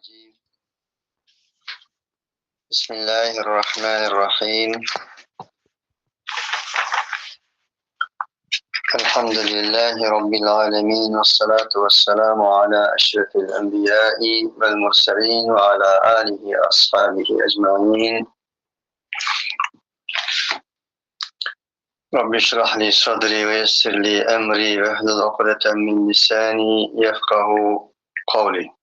الرجيم بسم الله الرحمن الرحيم الحمد لله رب العالمين والصلاة والسلام على أشرف الأنبياء والمرسلين وعلى آله وأصحابه أجمعين رب اشرح لي صدري ويسر لي أمري واحلل عقدة من لساني يفقه قولي.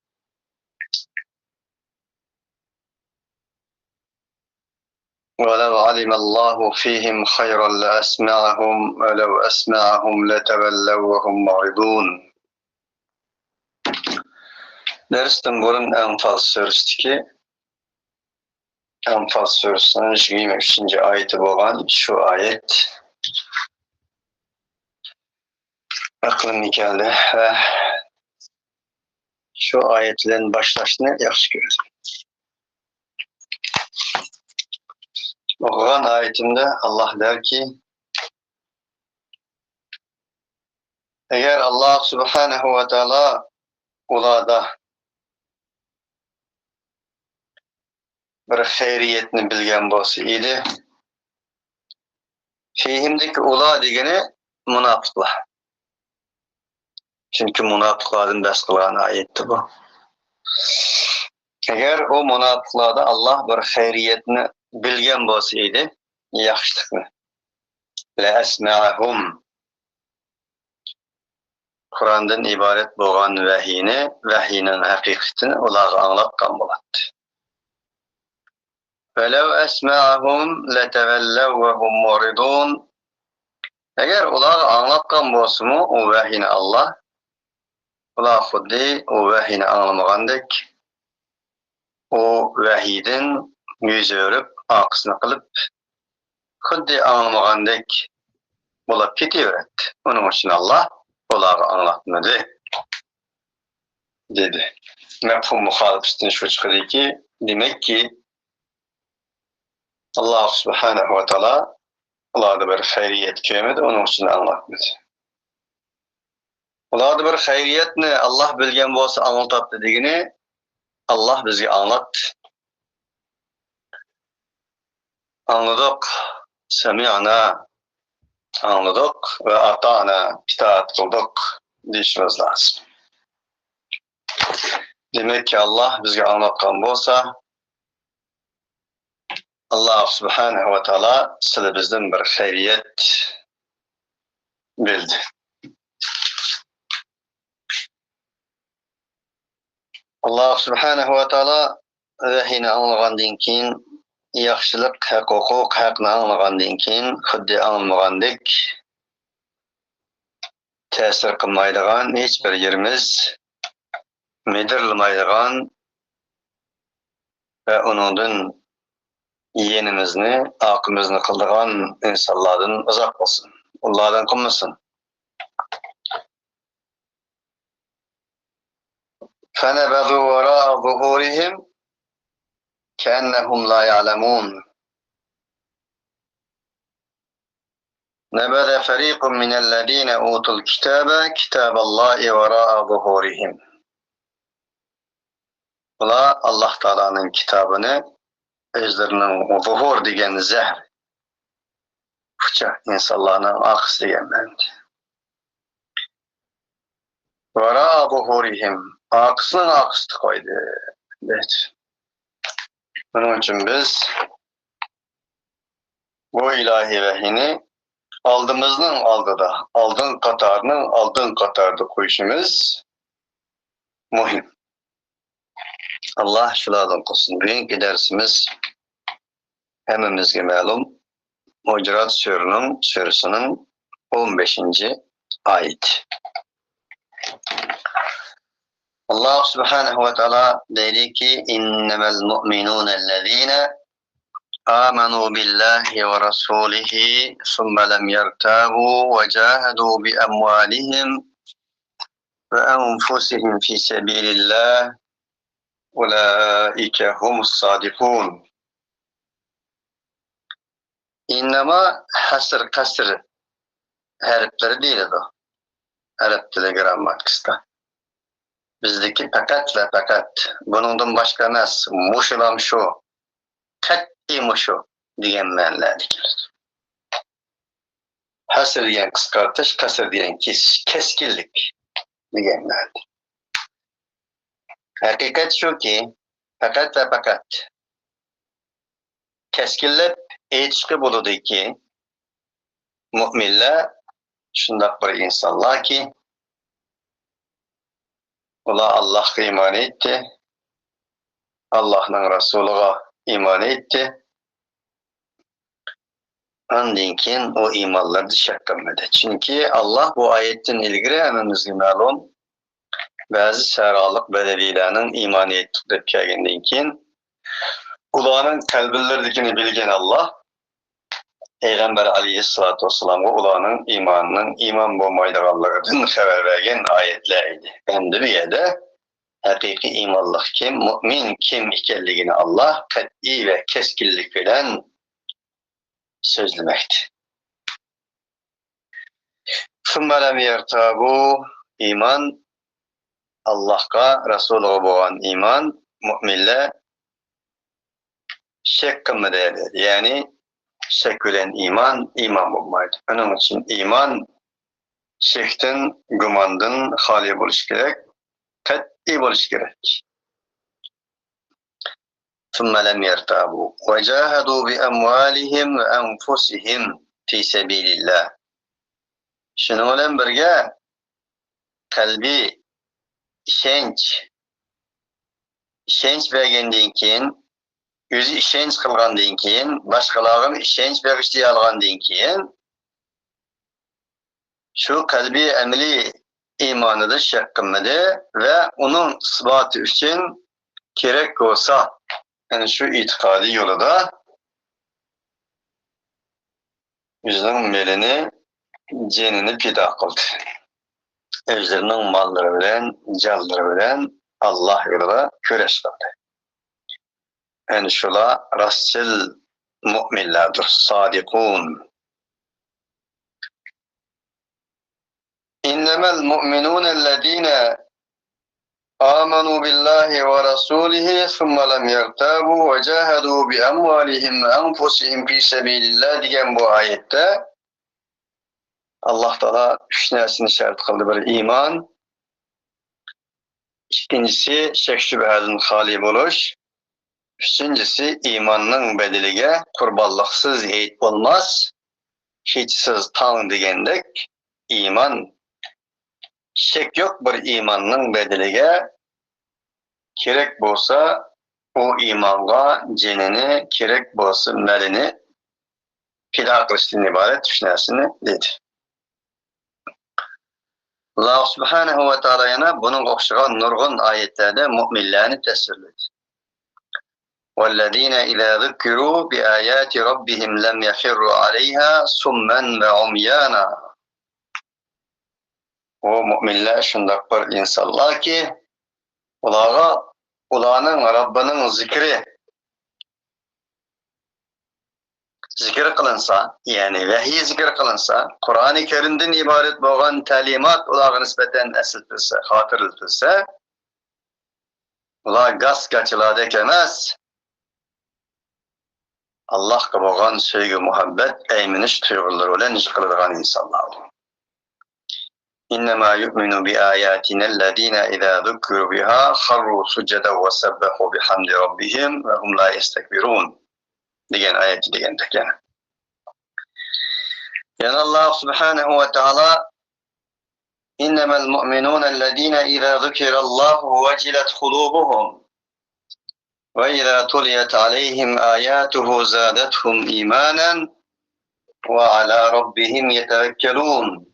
ولو علم الله فيهم خيرا لأسمعهم ولو أسمعهم لتولوا وهم معرضون. Dersten burun Enfal Suresi'ndeki Enfal Suresi'nin 23. ayeti olan şu ayet aklım geldi ve şu ayetlerin başlaşını yaxşı gördüm. Okugan ayetimde Allah der ki, eğer Allah Subhanahu ve Teala ulada bir hayriyetini bilgen bolsa idi, fihimdeki ula degeni münafıklar. Çünkü münafıkların bes kılgan ayetti bu. Eğer o münafıklarda Allah bir hayriyetini bilgen bolsa idi, yaxşılıkni. La esma'hum. Kur'an'dan ibaret bolgan vahiyinin hakikatini ularga anlatkan bolatdı. وَلَوْ أَسْمَعَهُمْ لَتَوَلَّوْا وَهُمْ مُعْرِضُونَ. Eğer ular anlatkan bolsumu o vahiyini Allah, ular xuddi o vahiyini anlamagandek, o vahiyden yüz örüp, arkasını kılıp, xuddi anlamagandek bulup ketiveretti. Onun için Allah ularga anlatmadı dedi. Mefhum muhalifetin şu çıkıyor ki, demek ki Allah Subhanahu ve Teala ularda bir hayriyet köymedi, onun için anlatmadı. Ularda bir hayriyetni Allah bilgen bolsa anlatıp dediğini Allah bize anlat. Anladık, semi'na, anladık ve ata'na, itaat kıldık deyişimiz lazım. Demek ki Allah bize anlatkan bolsa Allah Subhanahu ve Teala size bizden bir hayriyet bildi. Allah Subhanahu ve Teala vahiyini anlagandan keyin yaxşılık, hukuk, haqni anlagandan keyin xuddi anlamagandek ta'sir qilmaydigan hech bir yerimiz medirlamaydigan ve onundan yenimizni, akımızını kıldıgan insanlardan uzak olsun. Onlardan kılmasın. فَنَبَذُوا وَرَاءَ ظُهُورِهِمْ كَأَنَّهُمْ لَا يَعْلَمُونَ. نَبَذَ فَرِيقٌ مِنَ الَّذ۪ينَ اُوتُوا الْكِتَابَ كِتَابَ اللّٰهِ وَرَاءَ ظُهُورِهِمْ. Bunlar Allah Teala'nın kitabını özlerinin zuhur degen zehr, bıçak insanların akısı degenlendi. Vara zuhurihim, akısının akısı koydu. Evet. Bunun için biz bu ilahi vahiyini aldığımızın aldıda, aldığın katarda koyuşumuz muhim. Allah şulardan kılsın. Bugünkü dersimiz hemimizge malum Hucurat Suresi'nin 15. ayet. Allah Subhanahu ve Teala dedi ki innemel mu'minûnellezîne âmenû billahi ve rasûlihi sümme lem yertâbû ve câhedû bi emvâlihim ve enfusihim fî sebîlillâh ulaike humus sadikûn. İnnema hasır kasır harfleri değil o. Arap dili gramerkista. bizdeki fakat ve fakat bunundan başka emas, muşulam şu, qat'iy muşu degan ma'nolarga keladi. Hasr degan qisqartish, qasr degan keskinlik degan ma'no. Haqiqat shuki, fakat ve fakat keskinlab aytishga bo'ladiki, mu'minlar shundoq bir insonlarki, ular Allohga iymon etdi, Allohning rasuliga iymon etdi. Ondan keyin o iymonlarni shak qilmadi. Chunki Alloh bu oyatdan ilgari hammamizga ma'lum ba'zi saroliq badaviylarning iymon etdik deb kelgandan keyin ularning qalblaridagini bilgan Alloh Peygamber aleyhissalatu vesselam'a ularning iymonining iymon bo'lmaydiganligidan xabar bergan oyatlar edi. Endi bu yerda haqiqiy iymonlik kim, mu'min kim ekanligini Alloh qat'iy va keskinlik bilan sözlemekti. ثُمَّ لَمْ يَرْتَابُوا iman Allah'a, Resulü'ye olan iman, müminler şek kılmadı. Yani şek bilen iman olmaydı. Onun için iman şekten, gümandan hali buluş gerek, kat'i buluş gerek. ثُمَّ لَمْ يَرْتَابُوا وَجَاهَدُوا بِأَمْوَالِهِمْ وَأَنْفُسِهِمْ فِي سَبِيلِ اللّٰهِ. Şunun bilen birge kalbi işenç bergenden keyin, yüzü işenç kılgandan keyin, başkalarına işenç beriştiği algandan keyin, şu kalbi emeli imanı da şek kılmadı ve onun isbatı için gerek olsa, yani şu itikadi yolda yüzünün melini, cenini pida kıldı. Özlerinin malları bilen, canları bilen Allah yolunda köreş kıldı. Yani şula rastçıl müminlerdir, sadikun. İnnemel mu'minûnellezîne آمنوا بالله ورسوله ثم لم يرتابوا وجاهدوا بأموالهم وأنفسهم في سبيل الله diyen bu ayette Allah Teala üç nesini şart kıldı: bir iman, ikincisi şek şüpheden hali buluş, üçüncüsü imanın bedelige kurbanlıksız heyit olmaz, hiçsiz tan degendek iman, şek yok bir imanın bedelige gerek bolsa o imanga cenini, gerek bolsa melini pida kılıştan ibaret üç nesini dedi. Allah subhanahu ve ta'ala yana bunun okşayan nurgun ayetlerde müminlerini tesirledi. وَالَّذ۪ينَ اِذَا ذُكِّرُوا بِآيَاتِ رَبِّهِمْ لَمْ يَخِرُّوا عَلَيْهَا سُمًّا وَعُمْيَانًا. O müminler şundak bir insanlar ki ularning Rabbinin zikri kılınsa, yani vahiy zikir kılınsa, Kur'an-ı Kerim'den ibaret olan talimat ularga nispeten esiltilse, hatırlatılsa, ular gaz kaçıladek emez, Allah'a boğan sevgi, muhabbet, eyminiş tuygulları olan iş kılırgan insanlar. İnnemâ yu'minu bi âyâtinellezîne izâ zukkirû bihâ harrû succeden ve sebbehu bihamdi rabbihim ve hum lâ yestekbirûn diyen ayeti diyendik yani. Yani Allah subhanahu ve ta'ala innemel mu'minûnellezîne izâ zukirallâhu vecilet kulûbuhum ve izâ tuliyet aleyhim âyâtuhu zâdethum îmânen ve alâ rabbihim yetevekkelûn.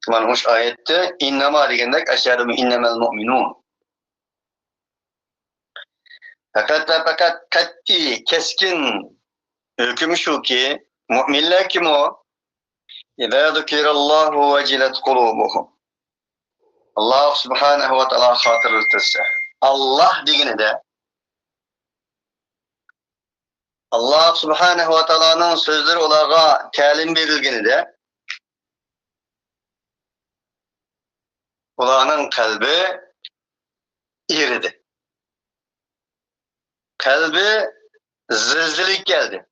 Manhuş ayette innema digendek eşhedü innemel mu'minun. Fakat kat'i, keskin hüküm şu ki müminler kim o? İzâ zukirallâhu vecilet kulûbuhum. Allah subhanahu ve ta'ala hatırlatırsa, Allah digini de Allah subhanahu ve ta'ala'nın sözleri olarak talim verilgini de ularning kalbi eridi. Kalbi zilzilik geldi.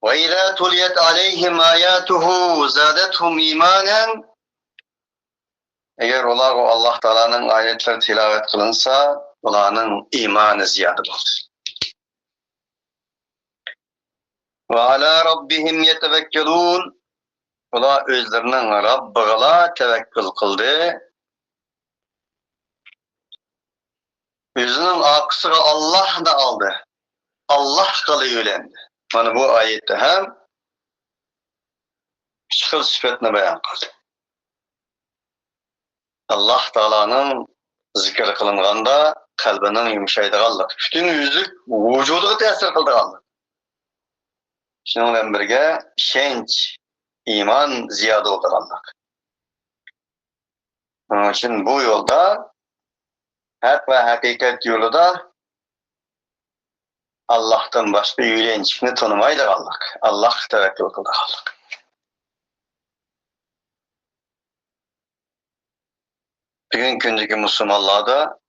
وَاِذَا تُلِيَتْ عَلَيْهِمْ آيَاتُهُ زَادَتْهُمْ اِيمَانًا Eğer olar o Allah Teala'nın ayetleri tilavet kılınsa, onların imanı ziyade olur. وَعَلَى رَبِّهِمْ يَتَوَكَّلُونَ Olar özlerinin Rabbı'la tevekkül kıldı. Özünün akısını Allah da aldı. Allah kalı yölendi. Yani bu ayette hem şıkıl sıfatını beyan kıldı. Allah Teala'nın zikir kılınğanda kalbinin yumuşaydıqanlık. Bütün yüzlük vücudu tesir kıldıqanlık. Şununla birge şenç, iman ziyade olduqanlık. Onun için bu yolda hak ve hakikat yolunda Allah'tan başka yülençikini tanımaydıqanlık. Allah tevekkül kıldıqanlık. Bugün gündeki Müslümanlarda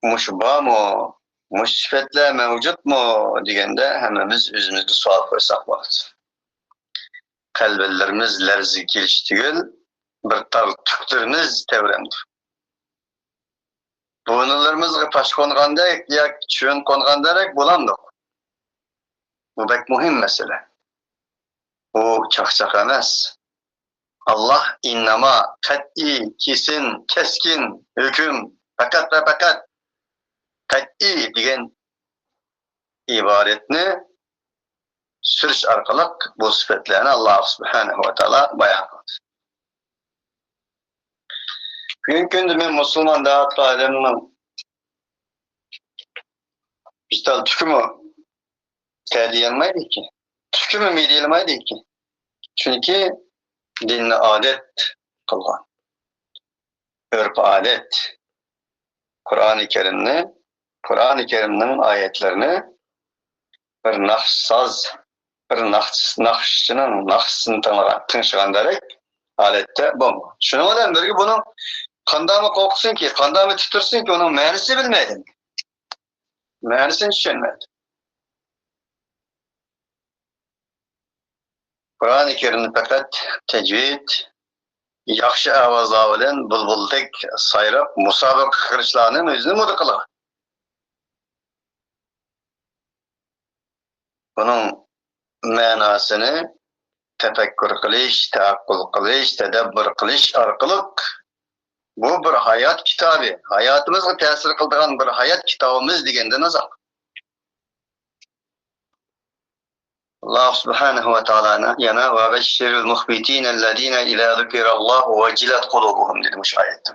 muş var mı, muş sıfatlar mevcut mu degende hemimiz özümüzde sual koysak var. Kalblerimiz lerzi geliştigil, bir tal tüklerimiz tevremdir. Boyunlarımız paş konğandayık, ya çön konğandayık bulandık. Bu pek mühim mesele. Bu çakçak emas. Allah innama kat'i, kesin, keskin, hüküm, fakat ve fakat kat'i degen ibaretini sürüş arkalık bu sıfatlarını Allah subhanahu ve ta'ala bayan kıldı. Günkündür men Müslüman dağıtlı aleminin işte tükümü tədiyelmeydi ki. Tükümü mi deyilmeydi ki. Çünkü dinle adet kılgan. Örf adet. Kur'an-ı Kerim'nin ayetlerini bir nahsaz, bir nahşçının nahşsını tınşıgandarak alette bu. Şuna olan bir bunun kandamı koksun ki, kandamı tutursun ki onun meğerisi bilmedin. Meğerisini düşünmedi. Kur'an-ı Kerim'ni fakat tecvid, yaxşı avazlar bilen bulbuldek sayrap, musabık kırışlarının özünü mudıkılar. Bunun manasını tefekkür kılış, taakkul kılış, tedebbür kılış arkalık bu bir hayat kitabı. Hayatımızga tesir kıldıgan bir hayat kitabımız degende nazar. Allah subhanahu ve ta'ala yana ve beşşiril muhbitinellezine ila zikirallahu vecilet kulubuhum demiş ayette.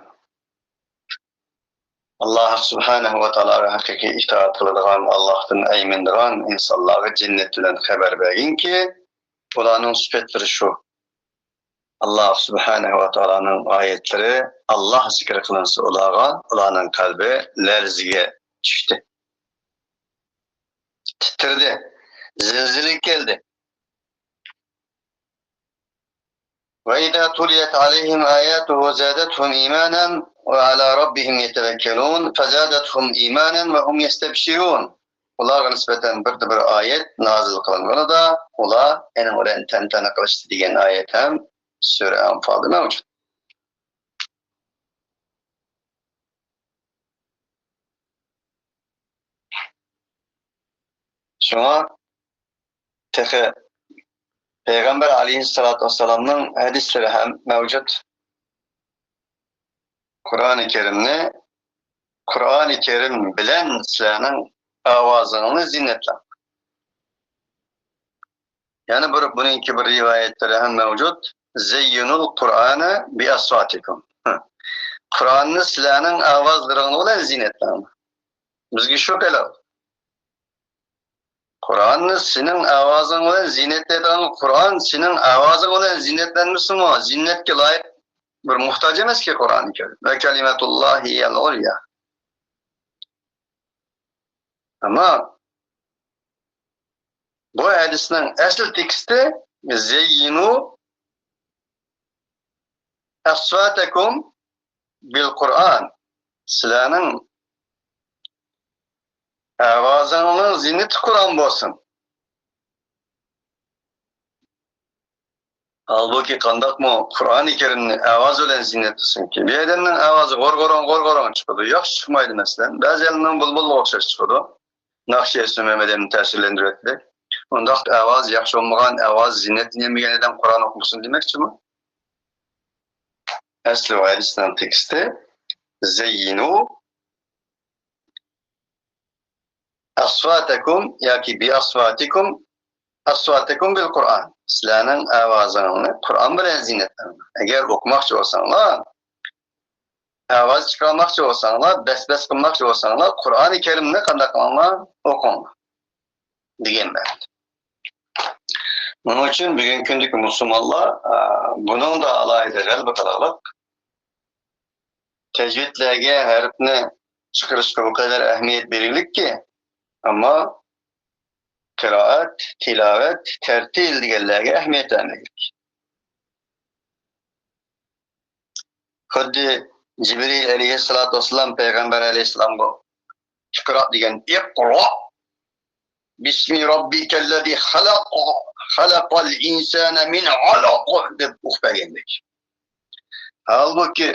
Allah subhanahu ve ta'ala hakiki itaat kıldıgan, Allah'tan eymindigan insanlara cennet bilen haber bergin ki ulanın sıfatları şu. Allah subhanahu ve ta'ala'nın ayetleri Allah zikri kılınsa ulanın kalbi lerziye düştü. Titredi. Zilzilik geldi. وَاِذَا تُلِيَتْ عَلَيْهِمْ آيَاتُهُ زَادَتْهُمْ اِيمَانًا وَعَلَى رَبِّهِمْ يَتَوَكَّلُونَ فَزَادَتْهُمْ اِيمَانًا وَهُمْ يَسْتَبْشِرُونَ Ularga nispeten bir ayet nazil kılınğını da ular enen oran tentana kılıştı degen ayet hem Sure Enfal'da mevcut. Şuna tehe Peygamber aleyhissalatu vesselam'ın hadisleri hem mevcut. Kur'an-ı Kerim bilen sizlerin avazını zinnetle. Yani bununki bir rivayetleri hem mevcut. Zeyyinul Kur'an'ı bi asvatikum. Kur'an'ı sizlerin avazlarını olan zinnetle. Bizgi şu kadar. Kur'an senin avazın olan zinnetleden Kur'an senin avazın olan zinnetlenmişsin mi? Zinnetke layık bir muhtaç emez ki Kur'an-ı Kerim. Ve kelimetullahi yel-ulya. Ama bu hadisinin asıl teksti zeyyinu asvatakum bil Kur'an. Sizlarning avazınızın ziyneti Kur'an bolsun. Halbuki qandaqmı Kur'an-ı Kerim'ni avaz bilen ziynetlisin ki. Bir adamın avazı gorgoron çıkıdı. Yaxşı çıkmaydı mesela. Bazı elinden bulbul okşaş çıkıdı. Nakşiyesi Mehmet'in tesirlendirildi. Ondaq avaz yaxşı olmagan, avaz ziynetlenmegen adam Kur'an okusun demekçi mi? Asli ve hadis'ten teksti zeyyinu asvatakum yaki bi asvatikum bil Kur'an. Sizlarning avazlaringizni Kur'an bilan ziynetlenin. Agar o'qimoqchi bo'lsanglar, ovoz chiqarmoqchi bo'lsanglar, bas qilmoqchi bo'lsanglar, Qur'oni Karimni qanday qilinglar? O'qinglar. Deganlar. Bunun uchun bugungi kundagi musulmonlar buning da alohida g'alaba qilib, tajvidlarga harfni chiqarishga bu qadar ahamiyat berilibki, ammo qiraat, tilovat, tartil deganlarga ahamiyat bermaylik. Xuddi Jibril alayhissalatu vassalam payg'ambar alayhissalomga iqro degan iqro bismi robbikallazii xalaqal insana min alaq deb o'qigandik. Halbuki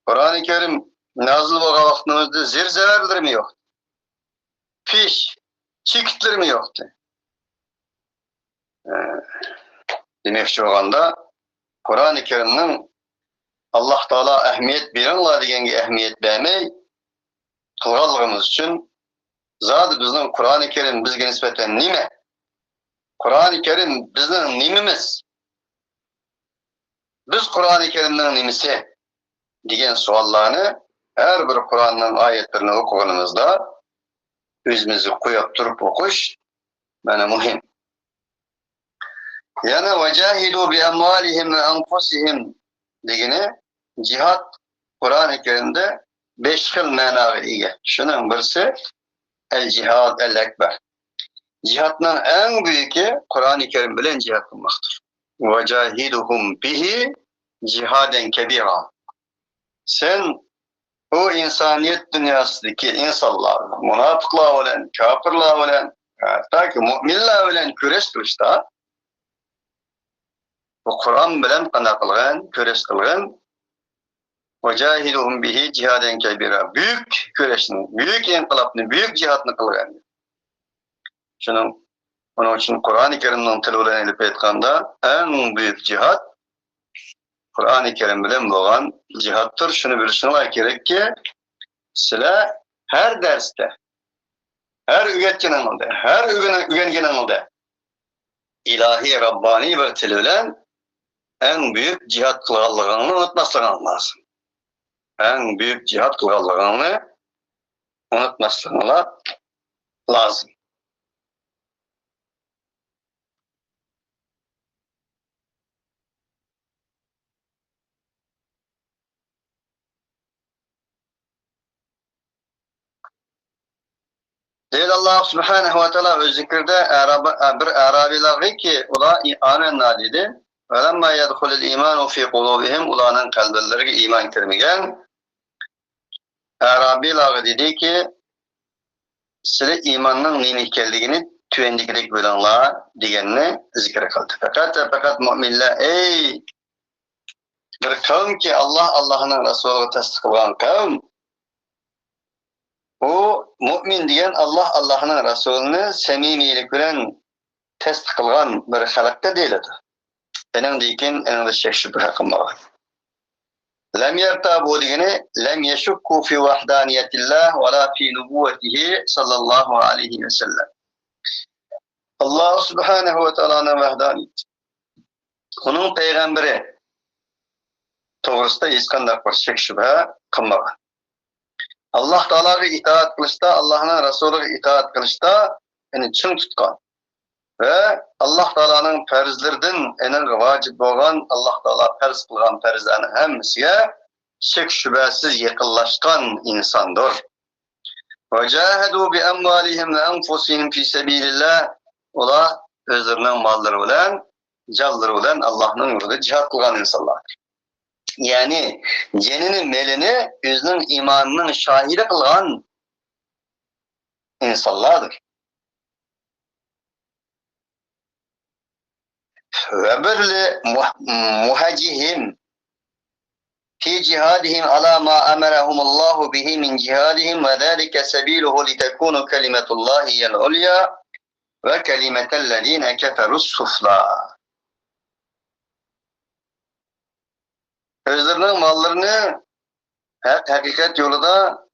Qur'oni Karim nazil bo'lgan vaqtimizda zir-zararlarmi yo'q. Pish chekitlarmi yo'qdi. Demoqchi bo'lganda Qur'oni Karimning Allah Taala ahamiyat beringlar deganga ahamiyat bermay qilganligimiz uchun zodi bizning Qur'oni Karim bizga nisbatan nima? Qur'oni Karim bizning nimamiz? Biz Qur'oni Karimning nimasi degan savollarni har bir Qur'onning oyatlarini o'qiganimizda o'zimizni qo'yib turib o'qish mana muhim. Yana vajahidu bi amwalihim va anfusihim degani jihad Qur'oni Karimda 5 xil ma'noga ega. Shuning birisi el-jihad el-akbar. Jihadning eng buyuki Qur'oni Karim bilan jihad qilmoqdir. Vajahiduhum bihi jihadan kabira. Sen o insaniyet dünyasındaki insanlar, münafıklar olan, kafirler olan, hatta ki müminler olan küreş kılışta bu Kur'an bilen qanday qilgan, küreş qilgan vajahiduhum bihi jihadan kabira. Büyük küreşni, büyük inqilabni, büyük jihadni qilgan. Onun için Kur'an-ı Kerim'nin tili bilen elip aytganda en büyük jihad Kur'an-ı Kerim bilen bo'lgan jihattır. Şunu bilishinglar kerakki, sizlar her derste, her öğretkeningizde, her öğrengeningizde ilahi, Rabbani bir til bilen en büyük jihad qilganligingni unutmasliging lazım. En büyük jihad qilganligingni unutmasliginglar lazım. Deyil Allah Subhanahu wa Ta'ala öz zikirde bir Arabiler ki ula amenna dedi. Velemma yedhulul imanu fi kulubihim ulanın kalbellerine iman kirmegen. Arabiler dedi ki sizler imanın neyini kelligini tüyendikilik bilenler diyenini zikir kıldı. Fakat müminler ey bir kavim ki Allah'ın Resulü tasdikleyen kavim o mümin diyen Allah'ın Resulünü semimilik bilen tasdik kılgan bir halakta değildi. Benim deyikin eninde şek şüphe hakkım var. Lem yertabu degeni lem yeşukku fi vahdaniyetillah ve la fi nubuvvetihi sallallahu aleyhi ve sellem. Allah Subhanahu ve Teala'nın vahdaniyeti. Onun peygamberi doğrusunda hiç qanday bir şek şüphe kılmagan. Allah Teala'ga itaat kılışta, Allah'ın Resulü'ne itaat kılışta yani çın tutkan. Ve Allah Teala'nın ferzlerden en vacip olan Allah Teala ferz kılgan ferzlerini hemsiye şek şüphesiz yakınlaşkan insandır. وَجَاهَدُوا بِأَمْوَالِهِمْ وَأَنْفُسِهِمْ فِي سَب۪يلِ اللّٰهِ Ola özlerinin malları olan, canları olan Allah'ın yolunda cihat kılgan insanlardır. Yani ceninin melini özünün imanının şahidi kılgan insanlardır. Ve böyle muhacihim fi cihadihim ala ma emerahumullahu bihi min cihadihim ve zâlike sebîluhu litekûnu kelimetullâhiyel ulya ve kelimetellezîne keferus suflâ. Özlerinin mallarını hakikat yolunda,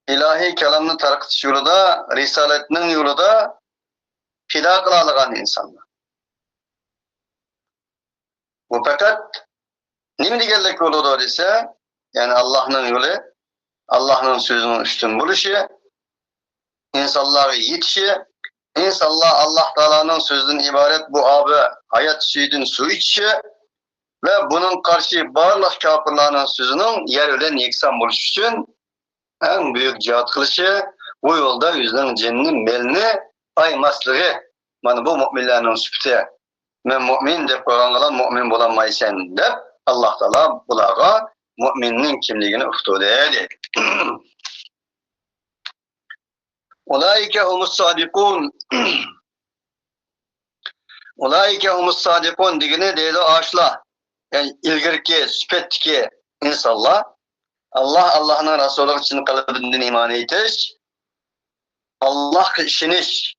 ilahi kelamını tarkıtış yolunda, risaletinin yolunda fida kılalıgan insanlar. Bu fakat ne digerlik yolu ise, yani Allah'ın yolu, Allah'ın sözünün üstün buluşu, insanlara yetişi, insanlar Allah Teala'nın sözünün ibaret bu abi hayat süydün su içişi ve bunun karşı barlıq kafirlarının sözünün yer ölen yeksan buluş için en büyük cihat kılışı bu yolda yüzden cennin melini aymaslığı. Yani bu müminlerin süpti. Men mümin de koyulan mümin bulamaysan dep Allah Teala bulağa müminin kimliğini uftu dedi. Ulaike humus sadikun. Ulaike humus sadikun digine dedi ağaçla. Yani ilgirki, süpetki insanlar Allah'ın Resulü için kalbinden iman etiş, Allah işiniş,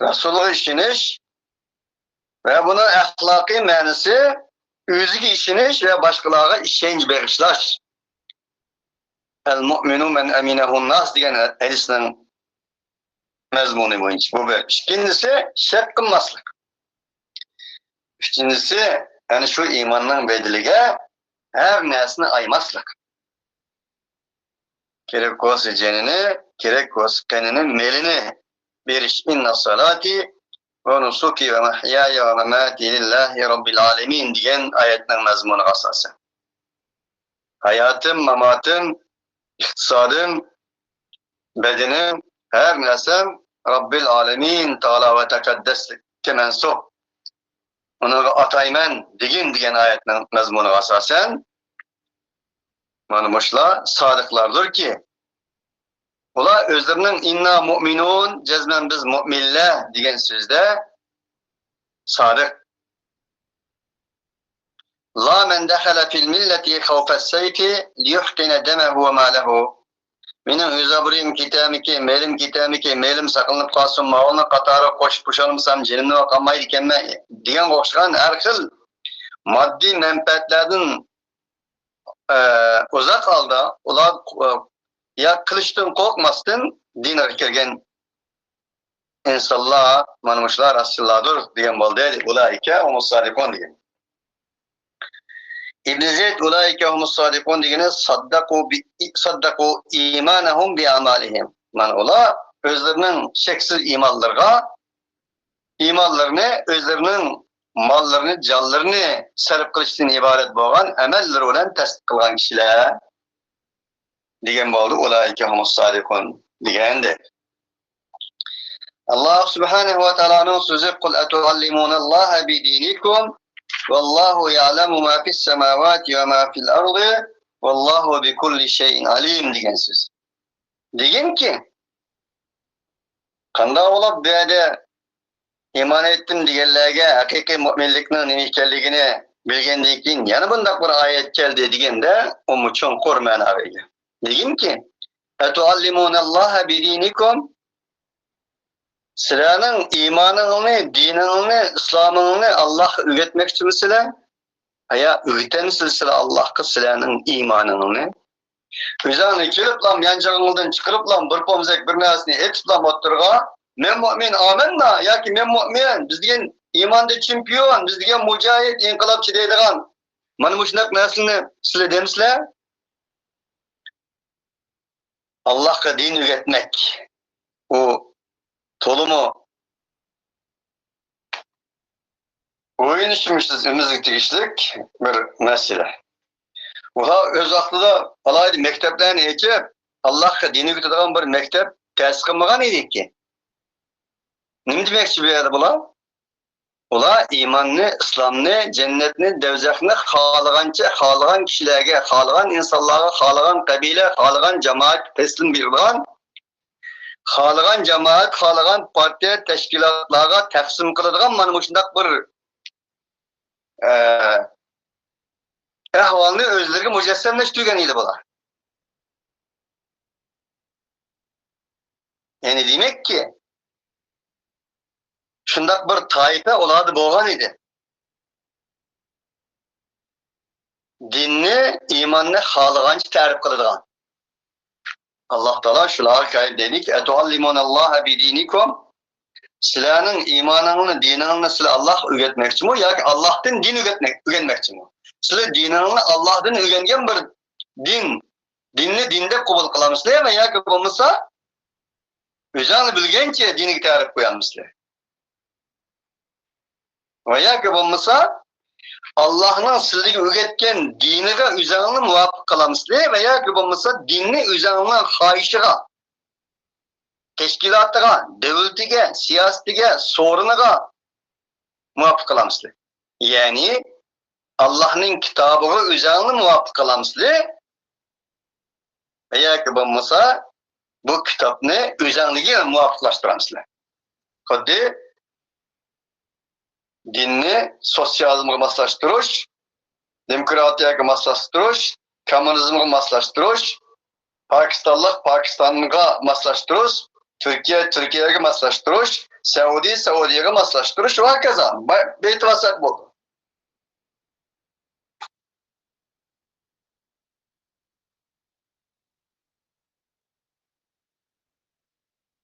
Resulü işiniş ve bunun ahlaki manisi özgü işiniş ve başkalarına işenç berişlaş. El-mu'minu men eminehun nas diyen hadisinin mezmunu boyunca bu bir. İkincisi şek kılmaslık. Üçüncüsü yani şu imanın bedelige her nesini aymaslık. Gerek olsa cenini, gerek olsa kendinin melini beriş inna salati ve nusuki ve mahyaya ve memati lillahi rabbil alemin diyen ayetlerin mezmunu asasen. Hayatım, mamatım, iktisadım, bedenim, her nesem Rabbil alemin Teala ve tekaddeslik kemensuh. Onu ataymen diyen ayetlerin mezmunu asasen manımuşla sadıklardır ki ula özlerinin inna mu'minun cezmen biz mu'minle diyen sözde sadık. La men dehala fil milleti khawfes seyfi liyuhkine demehu ve malehu. Benim üzaburim kitamiki, melim sakınıp kalsın, mağuluna katara koşup kuşanımsam, cenimine bakamaydı kemme diyen koşkan her xil maddi menfaatlerden uzak aldı. Ular ya kılıçtan korkmasın, dine kirgen insanlar, manmışlar, asılladır diyen baldeydi. Ulaike humus sadikun diyen. İbn Zeyd ulaike humus sadikun diyene saddaku imanahum bi amalihim. Man ola özlerinin şeksiz imanlarını özlerinin mallarını, canlarını sarf kılıştan ibaret boğan emeller olan tasdik kılgan kişiler diyen boldu ulaike humus sadikun diyendi. Allah Subhanahu ve Teala'nın sözü kul etuallimunallaha bi dinikum vallahu ya'lemu ma fis semavati ve ma fil ardı vallahu bi kulli şeyin alim diyen söz. Diyen ki kanda olup böyle iman ettim diyenlerge hakiki müminlikinin nimetçiliğini bilgendiğin için yani bunda bir ayet geldi digende o muçun kurman ağabey. Diyen ki etuallimunallaha bi dinikum sizlerin imanını, dinini, İslam'ını Allah öğretmek için sizler, ya öğreten sizler Allah'ı sizlerin imanını. Üzerine gelip lan yancağından çıkarıp lan bir pomzek bir nesini etip lan oturga, men mu'min amenna, ya ki men mu'min, biz diyen imanda çempiyon, biz diyen mücahit, inkılapçı deydiğen, mana bu şunak neslini sizler demişler, Allah'a din öğretmek, o tolumu oyun işmişiz, ümizlik işlik bir mesele. Oha öz aklıda alaydı mekteplerini geçip Allah'a dini gütüdüğün bir mektep tesis kılmagan idik ki. Ne demekçi bir yerde bula? Ular imanni, islomni, jannatni, do'zaxni xohlagan kishilarga, xohlagan insonlarga, xohlagan qabila, xohlagan jamoat taslim bergan, xohlagan jamoat, xohlagan partiya tashkilotlarga taqsim qiladigan mana shunday bir ahvolni o'zlariga mujassamlashtirgan edi bular. Yani demek ki shunday bir toifa ularda bo'lgan edi. Dinni, iymonni xohlagancha ta'rif qiladigan. Alloh taolo shularga deydik: "Atuallimunalloha bidinikum." Sizlarning iymoningni, diningni sizlar Alloh o'rgatmoqchimi yoki Allohdan din o'rganmoqchimi? Sizlar diningni Allohdan o'rgangan bir dinni dinda qabul qilamizlar yoki bo'lmasa o'zingni bilgancha diniga ta'rif qo'yamizlar. Va yoki bo'lmasa Allah'ın sizlarga o'rgatgan diniga o'zingni muvofiq qilamizlar va yoki bo'lmasa dinni o'zingning xohishiga, tashkilotiga, davlatiga, siyosatiga, so'riniga muvofiq qilamizlar. Ya'ni Allohning kitobiga o'zingni muvofiq qilamizlar va yoki bo'lmasa bu kitobni o'zingizga muvofiqlashtiramizlar. Xuddi dinni sosyalizmga moslashtirish, demokratiyaga moslashtirish, kommunizmga moslashtirish, Pakistonga moslashtirish, Turkiyaga moslashtirish, Saudiyaga moslashtirish va hokazo. Betavasak bo'ldi.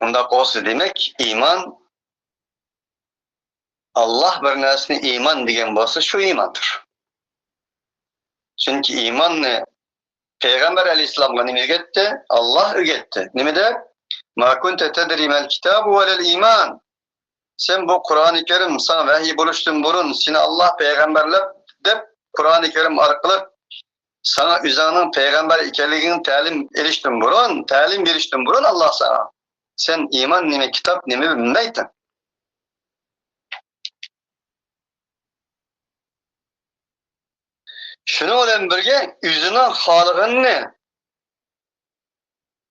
Unda qo'si demak, iymon Allah bir narsani iymon degan bo'lsa, shu iymondir. Chunki iymonni Peygamber Aleyhisselam'a nima o'rgatdi? Allah o'rgatdi. Nima deb? Ma kunta tadri mal kitabu valal iman. Sen bu Kur'an-ı Kerim sana vahiy bo'lishdan burun seni Allah peygamberler deb Kur'an-ı Kerim orqali sana o'zingning peygamber ekanligini ta'lim berishdan burun Allah sana sen iman nima, kitap nima bilmaydin. Şunu bilan birga o'zining xolig'ini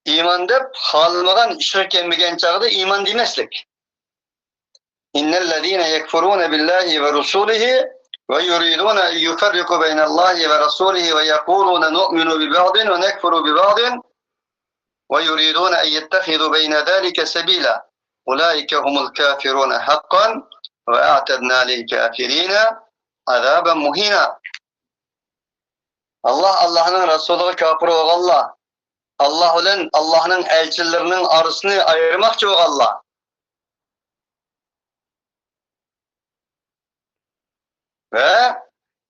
iymon deb xohlamagan ishga kelmagan chog'da iymon demaslik. Innallazina yakfuruna billahi va rasulihi va yuriduna an yufarriqu baynallahi va rasulihi va yaquluna nu'minu bi ba'din wa nakfuru bi ba'din va yuriduna an yattakhidu bayna zalika sabila. Ulaika humul kafiruna haqqan va a'tadna lil kafirina azaban muhina. Allah'ın Resulü'nü kafir olğanlar. Allah bilan Allah'ın elçilerinin arasını ayırmakçı olğanlar. Ve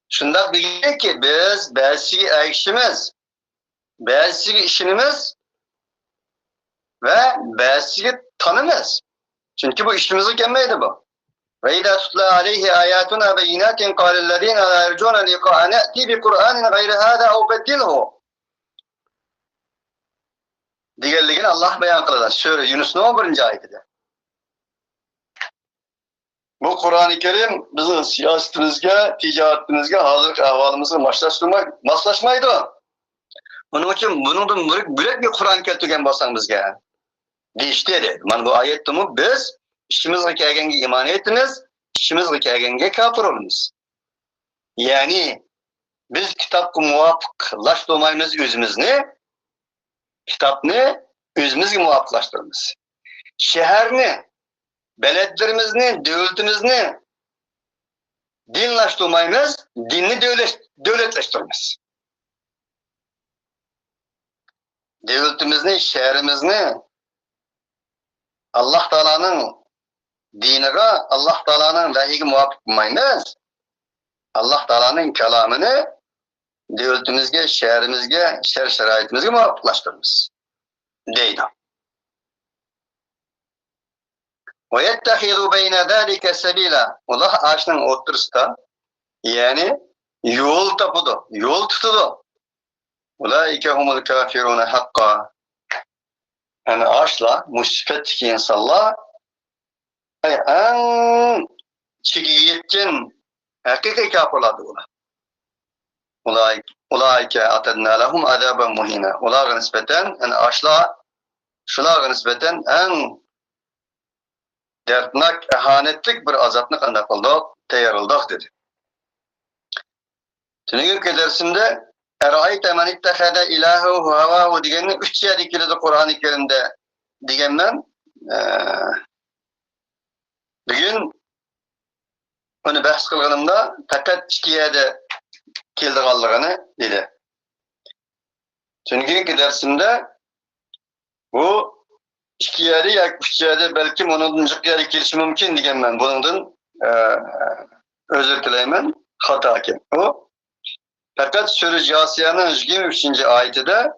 şunda bildik ki biz belki ekşimiz, belki işinimiz ve belki tanımız. Çünkü bu işimizi gelmeydi bu. وَإِذَا تُتْلَى عَلَيْهِ آيَاتُنَا بَيِّنَاتٍ قَالَ الَّذِينَ لَا يَرْجُونَ لِقَاءَنَا نَأْتِي بِقُرْآنٍ غَيْرِ هَذَا أَوْ بَدِّلْهُ diğerligini Allah beyan kılır. Sure Yunus'un 11. ayetinde. Bu Kur'an-ı Kerim bizim siyasetimizge, ticaretimizge, hazırlık ahvalımızı maslaşmaydı. Onun için bunun büyük bir Kur'an keltirgen bolsaң bizge. Deyişti dedi. Mana bu ayetimi biz işimizge kelgenge iman etiniz, işimizge kelgenge kafir olunuz. Yani biz kitapka muvafıklaştırmayımız özümüzni, kitapni özümüzge muvafıklaştırırız. Şehirni, beledlerimizni, devletimizni dinlaştırmayımız, dinni devletleştiririz. Devletimizni, şehrimizni Allah Teala'nın diniga, Allah Teala'nın vahiyiga muvafık kılmaymiz. Allah Teala'nın kelamını devletimizge, şehrimizge, şer-şeraitimizge muvafıklaştırırız. Deydi. وَيَتَّخِذُ بَيْنَ ذَٰلِكَ سَب۪يلًا Allah ağaçının oturuşta yani yol tapudu, yol tutudu. اُولَٰئِكَ هُمُ الْكَافِرُونَ حَقًّا Yani ağaçla, musibetki insanlar en çekiga yetken haqiqiy kafirlardir ular. Ulaike atadna lahum azaban muhina. Ularga nispeten, yani şularga nispeten en dertnak, ehanetlik bir azapni qanday qildik, tayyorladik dedi. Tünügün dersinde Erayte men ittehede ilahehu havahu degenin 3 yerde keladi Kur'an-ı Kerim'de degenden bugün onu bahs qilganimda faqat 2 yerde keldiganligini dedi. Tünügün dersinde bu 2 yerde yoki 3 yerde belki onundan jiq yerde kelishi mumkin deganman. Bundan özür dilayman. Xato ekan. O fakat Sure Câsiye'nin 23. ayetinde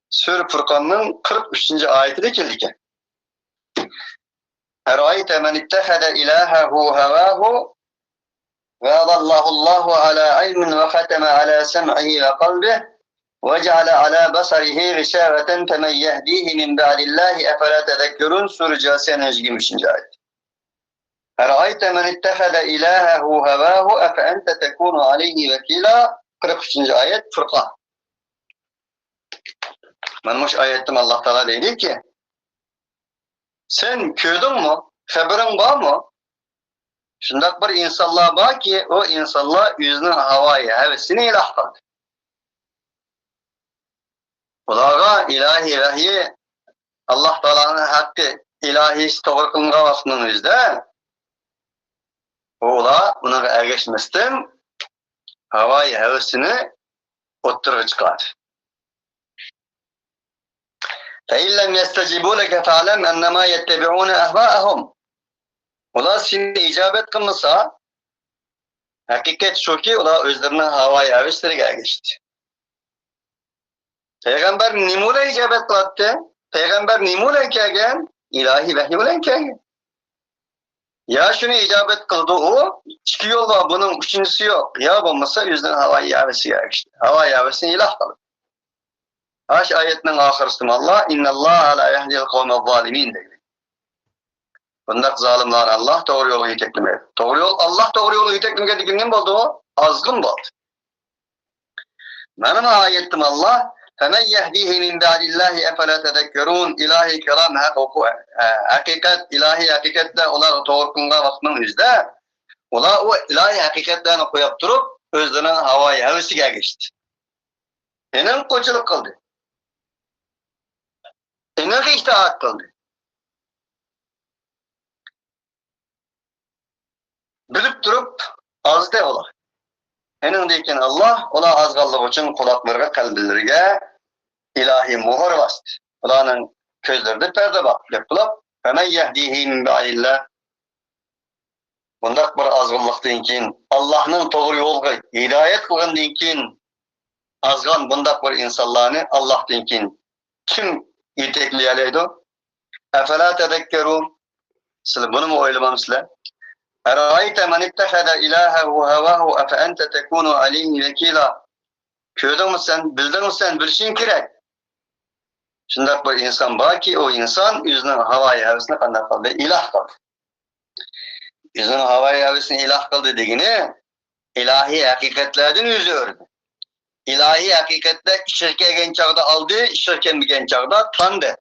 Sure Furqan'ın 43. ayetinde keldi. Erayte men ittehede ilahehu hevahu ve adallahu ala ilmin ve khateme ala sem'ihi ve kalbih ve ceale ala basarihi gışâveten femen yehdihi min ba'dillahi efela tezekkerun. Sure Câsiye'nin 23. ayet. Erayte men ittehede ilahehu hevahu efe ente tekunu aleyhi vekila. 43. ayet Furqan. Manmuş ayettim Allah Teala dedi ki sen köydün mu? Haberin var mı? Şundak bir insanlar var ki o insanlar yüzünün havaya hevesini ilah kıldı. Ularga ilahi vahyi Allah Teala'nın hakkı ilahisi doğru kılınğa vaktinin yüzde ola ona ergeçmesinden havayı hevesini otturuğa çıkardı. فَاِنْ لَمْ يَسْتَجِبُوا لَكَ فَعْلَمْ اَنَّمَا يَتَّبِعُونَ اَهْوَاءَهُمْ. Ola şimdi icabet kılmasa hakikat şu ki ola özlerinin havayı hevesleri ergeçti. Peygamber nimule icabet kılattı. Peygamber nimule kergen ilahi vahiy ulen kergen. Ya şunu icabet kıldı o, 2 yol var bunun üçüncüsü yok. Ya olmasa yüzden havayı yavesi ergeçti. Havayı yavesini ilah kıldı. Aş ayetinin ahırısında Allah innallâhe lâ yehdil kavmel zâlimîn dedi. Bundak zalimler Allah doğru yolu yeteklemedi. Doğru yol Allah doğru yolu yeteklemedi kim oldu o? Azgın oldu. Benim ayetim Allah femen yehdihi min ba'dillahi efela tezekkerun. İlahi kelam hakikat ilahi hakikatle onlar doğru kılınğa vaktinin yüzde ola o ilahi hakikatlerini koyup durup özlerinin havayı hevesiga geçti. Enin koçuluk kıldı. Enin itaat kıldı. Bilip durup az de ola. Enin deyken Allah ola azgallık için kulaklarına, kalbillerine ilahi muhur bastı. Olanın közlerinde perde bak. Yapılıp hemen yehdihi min ba'dillah. Bundak bir azgınlıktan keyin Allah'ın doğru yolga hidayet kılgan keyin azgan bundak bir insanlarını Allah'tan keyin kim yetekleyeleydi? Efela tezekkerun. Siz bunu mu oylamamızlar? Erayte men ittehede ilahehu hevahu efe ente tekunu aleyhi vekila. Köydün mü sen? Bildin mi sen? Bilşin kirek. Şundak bir insan var ki o insan yüzünün havayı hevesine kandak kaldı. İlah kaldı. Yüzünün havayı hevesine ilah kaldı dediğini ilahi hakikatlerden yüzü ördü. İlahi hakikatle şirke gençağda aldı, şirke mi gençağda tanıdı.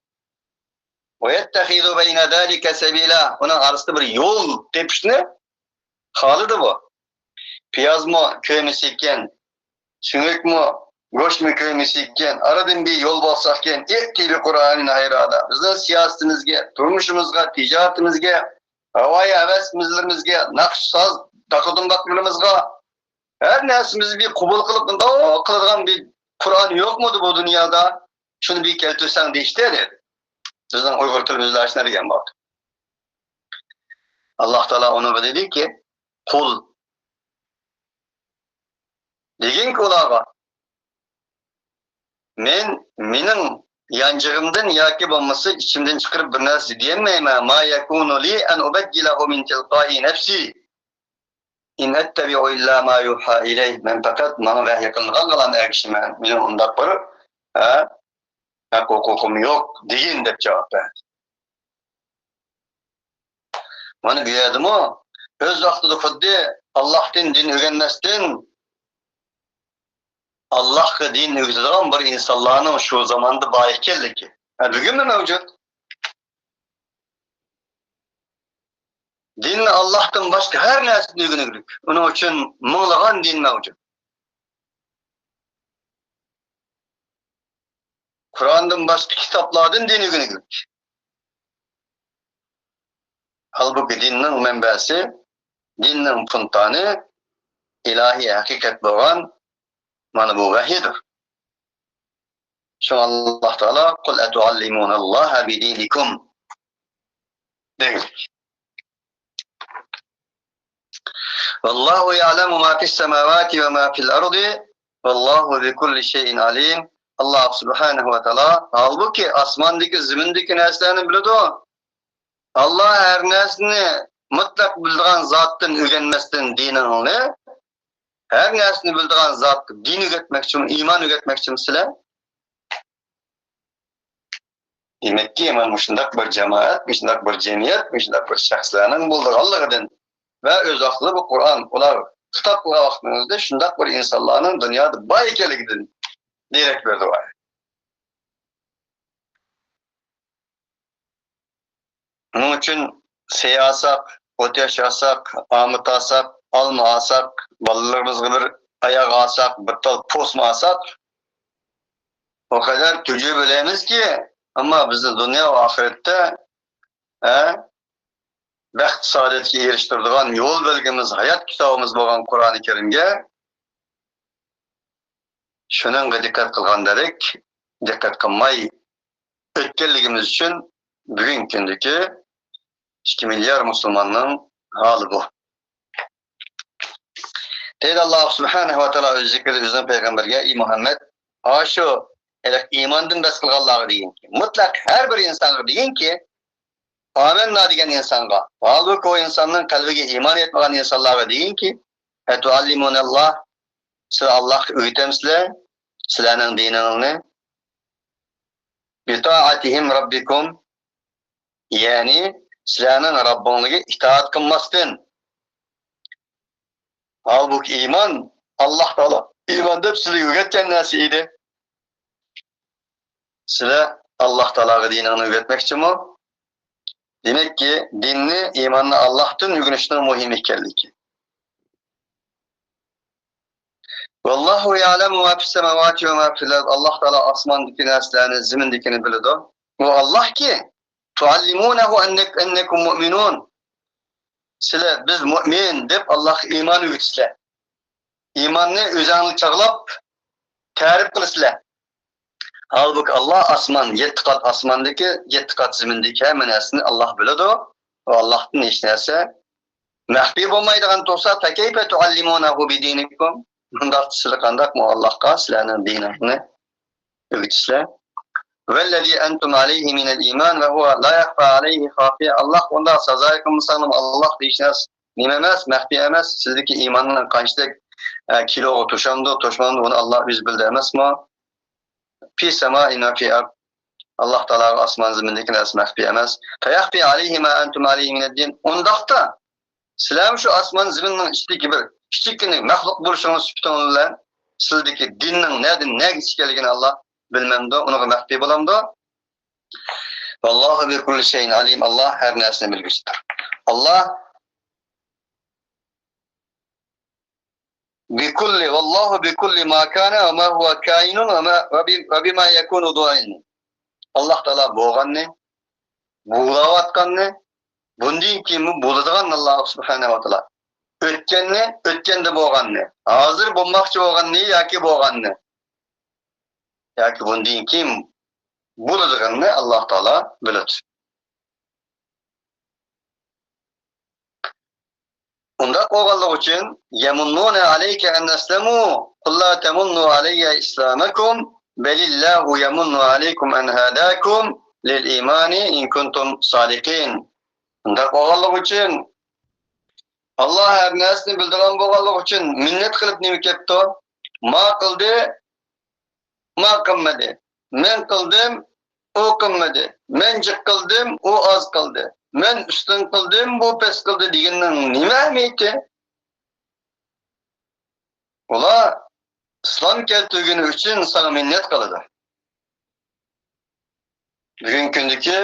وَيَتَّخِذُ بَيْنَ ذَٰلِكَ سَب۪يلًا. Onun arasında bir yol tepişini halıdı bu. Piyaz mı köymesikken, sünük mu, goş mu köymesikken, aradan bir yol balsakken, etkili Kur'an'ın hayrada. Bizden siyasetimizge, durmuşumuzga, ticaretimizge, havaya hevesimizlerimizge, nakş, saz, takıldın baklarımızga, her nesimizi bir kubul kılıp, o kılgan bir Kur'an yok mudu bu dünyada? Şunu bir keltirsen de işte dedi. Bizden Uygur türümüzde açına diyen bak. Allah Teala onu dedi ki, kul. Degin ki ulağa, menin yancığımdan yakib olması içimden çıkarıp bir nersi diyemeyme. Ma yakunu li en ubeddilehu min tilqai nefsi. İn ettebi'u illa ma yuha ileyh. Men fakat bana vahye kılıngan kalan erkişime. Benim ondak bir hak hukukum yok deyin dep cevap verdi. Bana güyadım o. öz vaqtida xuddi Allohdan din o'rganmasdan Allohga din o'rgatadigan bir insonlarning shu zamonda bor ekanligi. Bugunmi mavjud? Dinni Allohdan boshqa har narsani o'rganaylik. Uning uchun minglagan din mavjud. Qur'ondan boshqa kitoblardan din o'rganaylik. Halbuki dinning manbasi, dinning funtani ilahiy haqiqat bo'lgan mana bu vahiydir. Şun Allah Teala "Kul etuallimunallaha bidinikum" deylik. Vallahu ya'lemu ma fis semavati ve ma fil ardi vallahu bi kulli şeyin alim. Allah Subhanahu ve Teala halbuki asmandaki, zimindeki narsalarni biladi o. Allah her narsani mutlaq bildiğin zatdan öğrenmesden dinini, her narsani bildiğin zat din öğretmek için, iman öğretmek için sizler. Demek ki mana shunday bir jamoat, shunday bir jamiyat, shunday bir shaxslarning bo'lganligidan va o'z vaqtida bu Qur'on ular kitob qilgan vaqtimizda shunday bir insonlarning dunyoda bor ekanligidan derak berdi. Bunun uchun siyasak, o't yashasak, omit olsak, olma olsak, bolalarimizga bir oyoq olsak, bir tal posma olsak, o kadar tücü bilemiz ki ama bizni dünya ve ahirette baxt saadetga erishtiradigan yo'l belgimiz, hayot kitobimiz bo'lgan Qur'oni Karimga shuningga diqqat qilgandarik, diqqat qilmay o'tganligimiz uchun bugungi kundagi 2 milyar musulmonning holi bu. Deydi Allah Subhanahu ve Teala o'z zikrida o'zining payg'ambarga: "Ey Muhammad, shu imandan bas qilganlarga deyin ki, mutlaq har bir insonga deyin ki, amenna degan insonga, halbuki o insonning qalbiga iymon etmagan insonlarga deyin ki, etuallimunallah, siz Allohga o'rgatamsizlar, sizlarning diningni, bitaatihim rabbikum, ya'ni sizlarning Rabbingizga itoat qilmasdan. Halbuki iymon Alloh taolo iymon deb sizlarga o'rgatgan narsa edi. Sizlar Allah Teala'ga dinini öğretmekçimi? Demek ki dinni, imanını Allah'tan öğrenişinin muhim ekanligi. Vallahu ya'lemu ma fis semawati ve ma fil ard. Allah Teala asmandaki narsalarni, zimindekini biladi. O Allah ki tuallimunahu ennekum mu'minun. Sizlar biz mu'min deb Allah iman öğretsizlar. İmanni o'zingizga chaqlab ta'rif qilasizlar. Halbuki Allah asman, 7 kat asmandaki, 7 kat zimindeki hemen narsani Allah biladi. O Allah'tan hech narsa mahfiy bo'lmaydigan bo'lsa, fakayfa tuallimunahu bidinikum? Bunda sizlar qanday Allohga sizlarning diningni o'rgatisizlar? Vallazi antum alayhi min al-iman va huwa la yakhfa alayhi khafi. Allah onda sazoy qilmasanım Allah deyishiniz nima emas, mahfiy emas. Sizdagi iymonning qanchalik kilo to'shmandi, uni Allah o'zi bildi emasmi? Fi sema'ina fi ard. Allah Teala asman zimindeki narsa mahfi emas. Fayahfi alayhi ma antum alayhi min ad-din. Ondaqda sizlar şu asman ziminin içindeki bir kichikgina maxluq bo'lishingiz bilan sizdagi dinning nereden nega chiqganligini Allah bilmamdi, uni mahfi bo'lamdi. Vallohu bi kulli shay'in alim. Allah her narsani bilguchidir. Allah bikulli vallahu bikulli ma kana ve ma huwa kainun ve bima yakunu du'in. Allah Teala bo'lganni, bo'layotganni, bundan keyin bo'ladigan Allah Subhanahu ve Teala. O'tganni, o'tganda bo'lganni, hozir bo'lmoqchi bo'lganni yoki bo'lganni, yoki bundan keyin bo'ladiganni Allah Teala biladi. Unda qo'g'anlik uchun yamunnuna alayka an aslamu qul la tamunnu alayya islamakum balillahu yamunnu alaykum an hadakum lil imani in kuntum sadiqin. Unda qo'g'anlik uchun Allah her narsani bildiran bo'lganlik uchun minnet qilib nima ketdi? Ma qildi, ma qilmadi. Men qildim, u qilmadi. Men jiq qildim, u oz qildi. men üstün qildim, bu pes qildi deganning nima ahamiyati? Ular islom keltirgani uchun sana minnat qiladi. Bugungi kundagi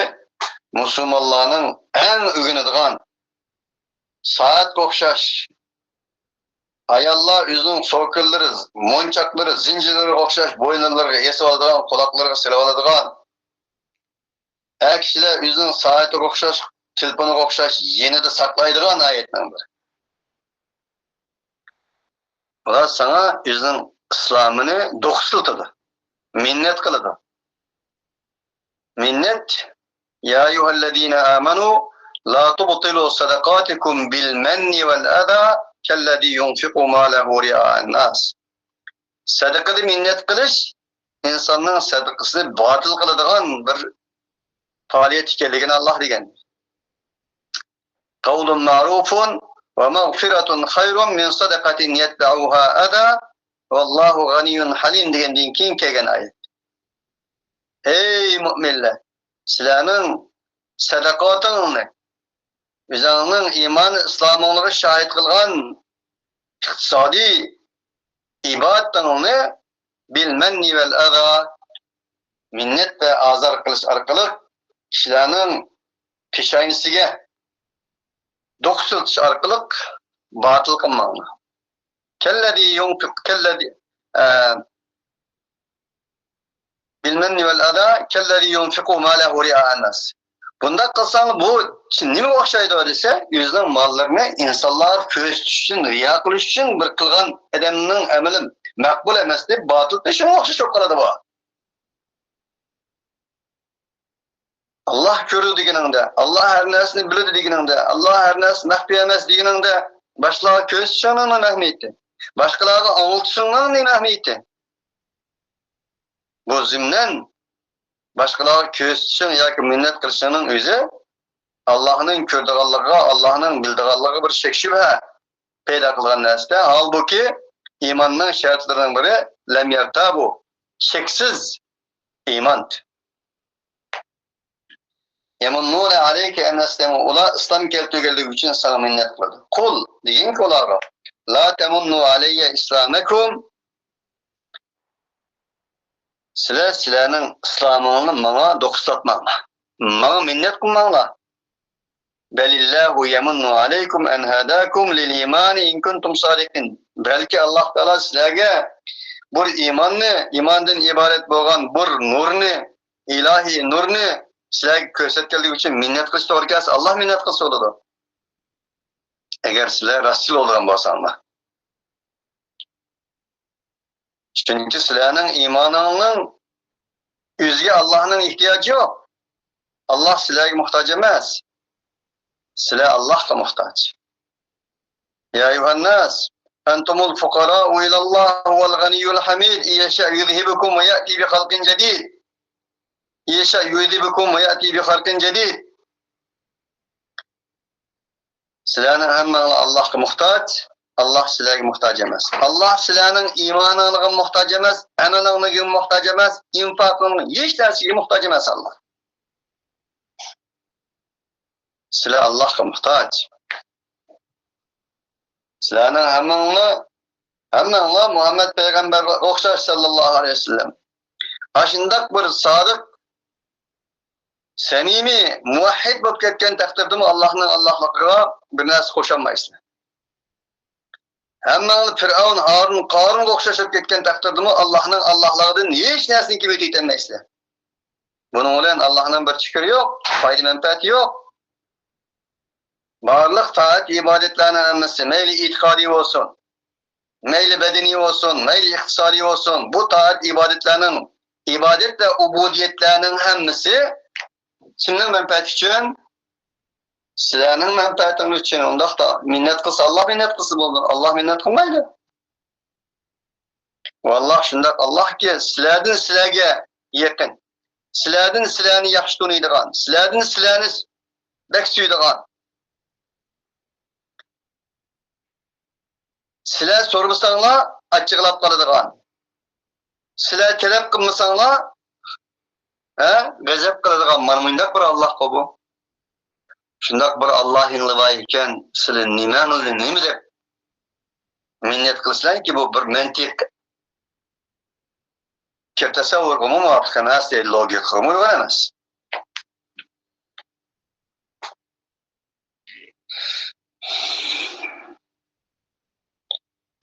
musulmonlarning eng o'rganadigan soatga o'xshash ayollar o'zining so'killari, monchoqlari, zinjirlariga o'xshash bo'ynilariga esib oladigan, quloqlariga silib oladigan, kishilar o'zining soatiga o'xshash, telefoniga o'xshash yenida saqlaydigan oyatning biri. Ular sana o'zining islomini do'qsiltadi, minnat qiladi. Minnat ya ayyuhallazina amanu la tubtilu sadaqatikum bil manni wal adha kallazi yunfiqu malahu ria'an nas. Sadaqada minnat qilish insonning sadaqasini botil qiladigan bir faoliyat ekanligini Alloh degan. Qawlun ma'rufun va maghfiratun khayrun min sadaqatin yatba'uha adha vallahu g'aniyyun halim degandan keyin kelgan oyat. Ey mu'minlar, sizlarning sadaqatingni, o'zingizning iymon islomingizga shohid qilgan iqtisodiy ibodatingni bil manni val adha minnat va azor qilish orqali kishilarning peshoynasiga do'qsiltish orqali botil qilmanglar. Kallazi yunfiq kallazi bilmanni vel ada kellezi yunfiqu malahu ria'an nas. Bunda qilsang bu nima o'xshaydi desa, o'zining mollarini insonlar ko'rsatish uchun, riyo qilish uchun bir qilgan odamning amali maqbul emas deb botil shunga o'xshash qiladi bu. Allah ko'radi deganingda, Allah har narsani biladi deganingda, Allah har narsa maxfiy emas deganingda, boshqalarga ko'rsatishning nima ahamiyati? Boshqalarga anglitishning nima ahamiyati? Bu zimnen başkalarga ko'rsatishing yoki minnat qilishingning o'zi Allohning ko'rdiganligiga, Allohning bildiganligiga bir shak shubha paydo qilgan narsa. Halbuki iymonning shartlarining biri lam yartabu, shaksiz iymon. Yamunnuna alayka an aslamu, ular islom keltirganligi uchun sana minnat qiladi. Qul degan ularga la tamunnu alayya islamakum, sizlarning islomingizni menga do'qislatmanglar. Menga minnat qilmanglar. Balillahu yamunnu alaykum an hadakum lil iman in kuntum sadiqin. Balki Alloh taolo sizlarga bir imondan iborat bo'lgan bir nurni, ilohiy nurni sizlarga ko'rsatganligi uchun minnat qilish to'g'ri kelsa, Alloh minnat qilsa bo'ladi. Agar sizlar rasul bo'lgan bo'lsanglar. Chunki sizlarning iymoningizning o'ziga Allohning ehtiyoji yo'q. Alloh sizlarga muhtoj emas. Sizlar Allohga muhtoj. Ya ayyuhannas, antumul fuqara'u ila Alloh wal ghaniyyul hamid, yasha yudhibukum wa ya'ti bi khalqin jadid. Yasha yudhibukum wa ya'ti bi khalqin jadid. Sizlarning hammangiz Allohga muhtoj. Allah sizlarga muhtoj emas. Allah sizlarning iymoningizga muhtoj emas, amalingizga muhtoj emas, infaqingizga hech narsaga muhtoj emas Allah. Sizlar Allohga muhtoj. Sizlarning hammangiz Muhammad payg'ambarga o'xshash sallallohu alayhi vasallam. Ashundoq bir sodiq, samimiy, muvahhid bo'lib ketgan taqdirda Allohning Allohligiga bir narsa qo'sholmaysizlar. Hammangiz Fir'avn, Harun, Qarunga o'xshashib ketgan taqdirda Allohning Allohligidan hech narsani kelib yetolmaysizlar. Buning bilan Allohning bir chikiri yo'q, foyda manfaati yo'q. Barliq taat ibodatlarning hammasi, mayli e'tiqodiy bo'lsin, mayli badaniy bo'lsin, mayli iqtisodiy bo'lsin, bu taat ibodatlarning, ibodat va ubudiyatlarning hammasi kimning manfaati uchun? Sizlarning manfaatingiz uchun. Undaqda minnat qilsa Alloh minnat qilsa bo'ladi. Alloh minnat qilmaydi. Valloh shundoq Allohga sizlardan sizlarga yaqin, sizlardan sizlarni yaxshi taniydigan, sizlardan sizlarni bak suydigan, sizlar so'rmasanglar achchiqlab qoladigan, sizlar talab qilmasanglar g'azab qiladigan mana bundaq bir Allohga bu. Şundak bir Allah'ın layıkken sizin nime dep minnet kılsılar ki bu bir mentik tasavvur muvaffak emas değil, logik uygun emas.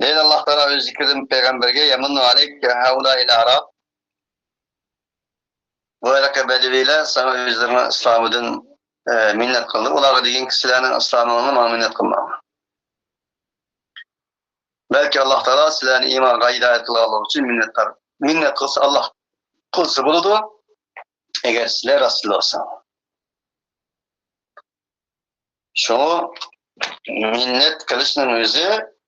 Deydi Allah Teala öz zikirdim peygamberge yeminnu aleyke haula ila Arab bu elake bedeviyle sana özlerine İslam'ın minnet kıldı. Olar degan kişilerin İslam'ını minnet kılmama. Belki Allah Teala sizlerini iman hidayet kılalı için minnet kılsa Allah kılsa buludu. Eğer sizler Resul olsa. Şunu minnet kılışının özü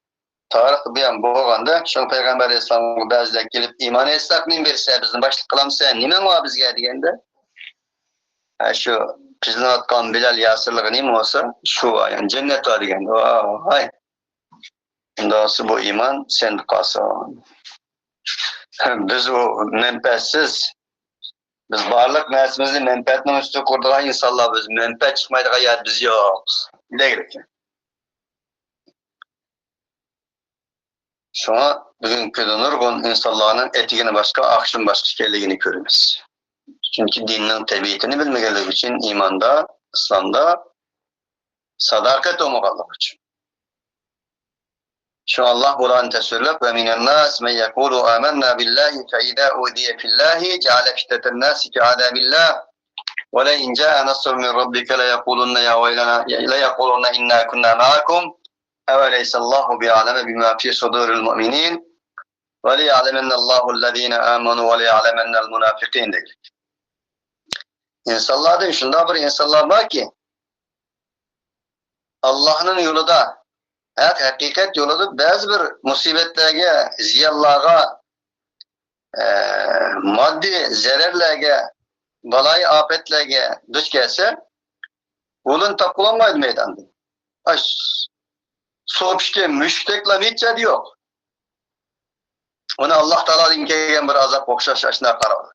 tarih bilen boğanda şu Peygamber Aleyhisselam'a bazılar gelip iman etsek min berse bizden başlık kılamsa nime var bizge degende. Şu bizden atkan Bilal Yasir'lığı nime olsa şu var yani cennet var degende. Hay. Ndası bu iman sendikası. Biz o menfetsiz biz barlık nersimizni menfaatinin üstü kurduğun insanlar biz menfaat çıkmaydığı yer biz yok. Ne gerek? Şuna bugünkü nurgun insanların etigini başka, akşam başka şeyliğini görürüz. Çünkü dinin tabiatını bilmeyenler için imanda, İslam'da sadakat olmalıdır için. Şu Allah bulan tesirlep ve minen nas men yekulu amennâ billahi fe idâ udiye fillahi ceale fitneten nâsi ki adabillah ve le in câe nasr min rabbike le yekulunne inna kunna ma'akum eveleyse Allahu bi'aleme bima fi suduril mu'minin ve li ya'lemennallahu allazîne âmenû ve li ya'lemennel münâfikîn değil. İnsanlarda şunda bir insanlar var ki Allah'ın yolunda hakikat yoludur. Bazı bir musibetlerge, ziyallarga, maddi zararlarga, balay afetlerge duch gelse, bunun tapılanmaydı meydanda. Soğupşke, müştekla hiç yok. Ona Allah Teala'nın kelgen bir azap okşaş aşına karar.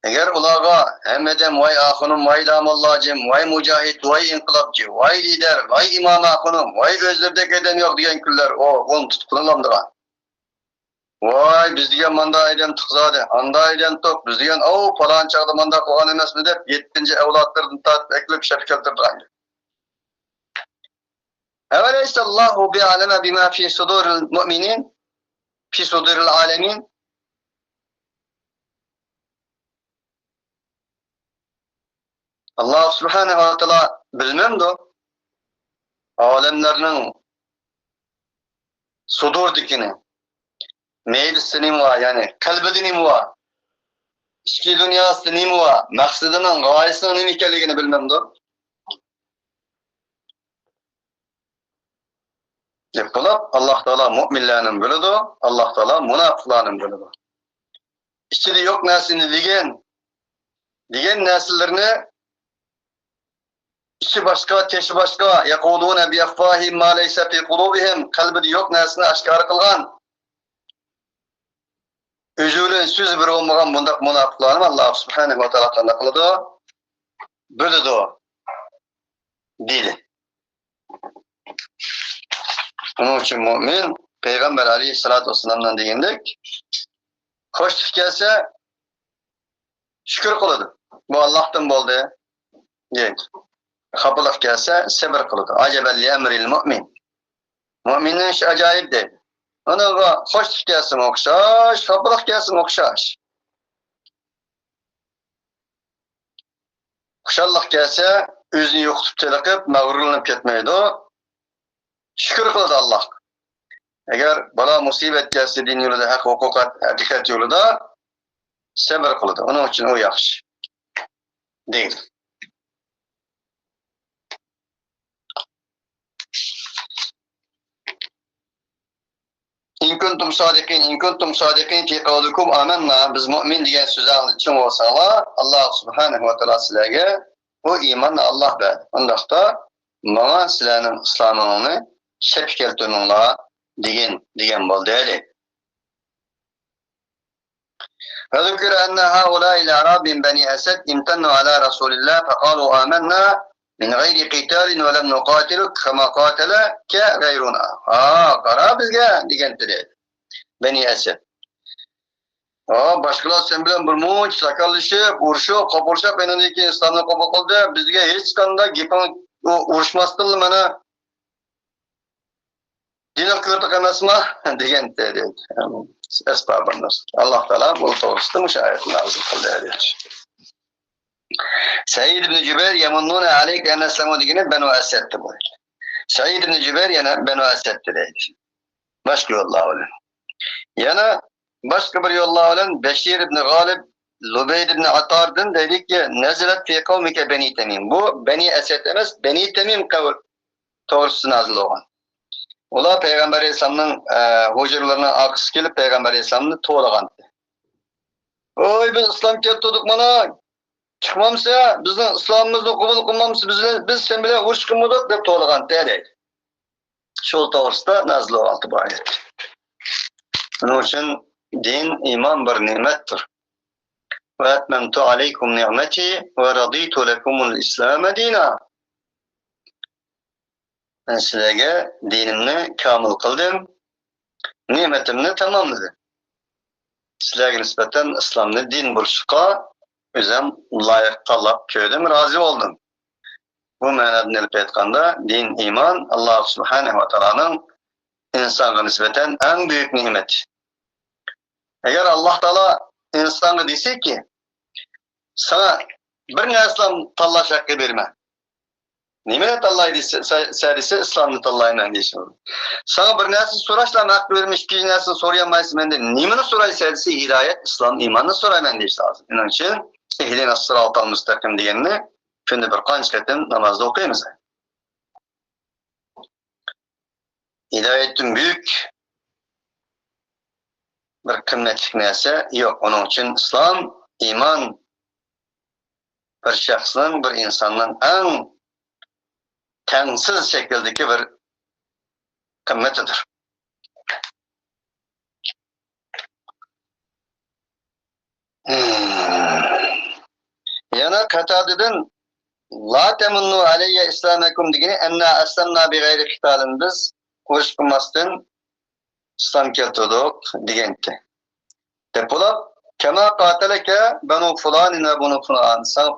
Eğer ulağa hemmeden vay ahunum, vay damallacım, vay mücahit, vay inkılapçı, vay lider, vay imam ahunum, vay özlerdek eden yok diyen küller onu tutkulandıran. Vay biz diyen manda eden tıkzadı, anda eden tok, biz diyen falan çağda manda koğan emez mi deyip 7. evlatlarını eklep şefkeltirdiren. Eveleyse Allahu bi'aleme bima fi suduril mu'minin, fi suduril alemin. Allah Subhanahu wa Ta'ala bilmem de alemlerinin sudur dikini meylisini var yani kalbidini var içki dünyasını var maksadının gayesinin nikelliğini bilmem de yapılıp Allah Teala müminlerin bölüdü Allah Teala münafıkların bölüdü içinde yok neslini digen nesillerini İçi başka, teşi başka, yekulûne bi'effâhim mâ leyse fî kulûbihim, kalbide yok nersini aşkar kılgan. Üzülü, söz bir olmayan bundak münafıklarını Allah Subhanahu wa Ta'ala kılıdı, bölüdü o dili. Onun için mümin, Peygamber Aleyhisselatü Vesselam'dan deyindik, hoş gelse şükür kılıdı. Bu Allah'tan oldu. Deyindik. Kapılık gelse sabır kılıdı. Acebelli emril mümin. Müminin işi acayip değil. Ona hoş gelsin okşaş, kapılık gelsin okşaş. Kuşallık gelse özünü yokutup telakıp mağrurlanıp ketmeydi o. Şükür kılıdı Allah. Eğer bana musibet gelse din yolunda, hak hukukat, hakikat yolunda sabır kılıdı. Onun için o yaxşı. Değil. İn kuntum sadikin fi kavlukum amenna biz mümin diyen sözün için olsalar Allah Subhanahu ve Teala sizlerge o imanla Allah verdi. Ondaqda bana sizlerin İslam'ını şep keltönünla diyen boldu eli. Ve zükür enne haulâ ilâ Rabbin beni Esed imtennu alâ Resulillah fekalu amenna min gayri qitalin ve lem nuqatiluk kama qatalaka gayruna. Qara bizga degandir. Beni Esed. Başkalar sen bilen bir muç sakallışıp, uruşup, kopuruşup enindeki İslam'ı kabul kıldı. Bizge hiç kanda gipin uruşmasın mana dinin kırtık emasmi degan dedi. Esbabınlar. Allah Teala bu doğrusu müşahit nazil kıldı dedi. Said ibn Cübeyr yemunnune aleyke en eslemu degeni Benu Esed'ti bu. Said ibn Cübeyr yana Benu Esed'ti dedi. Başka yollar öyle. Yana başka bir yollar olan Beşir ibn Galib, Lubeyd ibn Atar'dın dedik ki nezilet fi kavmike Beni Temim. Bu Beni Esed emez, Beni Temim kavl doğrusu nazil olan. Ola Peygamber Aleyhisselam'ın hocurlarına akıs gelip Peygamber Aleyhisselam'ını toğlagan. Oy biz İslam kettodik mana çıkmamsa bizden İslam'ımızı kabul kılmamsa biz sen bile uruş kılmadık dep toğlagan dedi. Şol doğrusu nazil olan bu ayet. Bunun için din iman bir nimettir. Ve etmemtu aleykum ni'meti ve raditu lekumul İslam'e dina. Ben sizlere dinimni kamil kıldım, nimetimni tamamladım. Sizlere nispeten İslam'ni din buluşuqa özüm layık talap köydüm, razı oldum. Bu manada nelip etkanda din iman Allah Subhanahu ve Taala'nın insana nispeten en büyük nimet. Eğer Allah Teala insana dese ki sana bir neslam tallaş hakkı verme. Nimet Allah dese İslam'ı tallayman deyişim. Sana bir nesli soraşla hakkı vermiş, ikinci nesli sorayamayısın ben de. Nimeni soraysa dese hidayet, İslam imanını sorayman deyiş lazım. Onun için ehlin as-sıratal müstakim diyenini şimdi bir kançketin namazda okuyayımız. Hidayetin büyük bir kıymetlik neyse yok. Onun için İslam, iman bir şahsın, bir insanın en tensiz şekildeki bir kıymetidir. Yana Katade'den La temunnu aleyye islamakum degeni enna aslamna bi gayri qitalin biz uruş kılmasdan İslam keltirdik degenti. Depolap kema qatalaka banu fulanin ve bunu fulan. Sen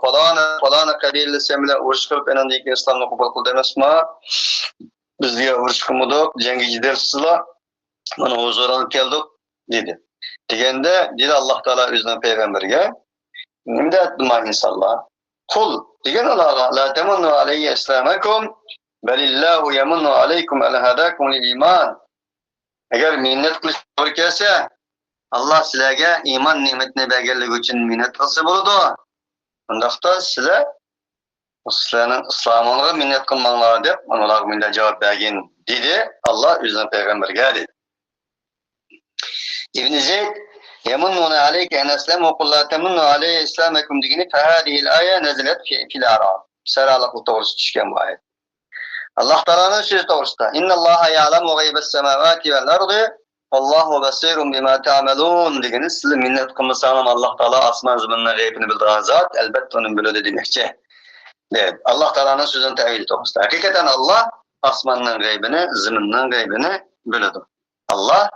falana kabilesi bilen uruş kılıp enindeki İslam'ı kabul kıldı emasma. Bizge uruş kılmadık, cengi gidersizler. Bana huzuran keldik dedi. Degende dedi Allah Teala özüne peygamberge nimde etdim insanlar. Kul degen Allah'a la temunnu aleyye islamakum belillahu yemunnu aleykum ala hadakum lil iman. Eğer minnet kılış doğru kelse Allah sizlerge iman nimetine belgelik için minnet kılsa buludu. Ondaqda sizler sizlerin İslam'ına minnet kılmanlar dep onlar minnet cevap bergin dedi. Allah özüne peygamberge dedi. İbn Zeyd يمنون عليك أن أسلموا قل لا تمنوا علي إسلامكم ديني فهذه الآية نزلت في الأعراف. Seralık doğrusu çıkan bu ayet. Allah Teala'nın sözü doğrusu. İnna Allah ya'lemu gaybes semavati vel ardı vallahu basirun bima ta'malun degeniz siz minnet kılmasanız Allah Teala asman zımının gaybini bildiren zat elbette onun bilöde demekçe. Evet, Allah Teala'nın sözünün tevhidi doğrusu. Hakikaten Allah asmanın gaybini, zımının gaybini bilödü. Allah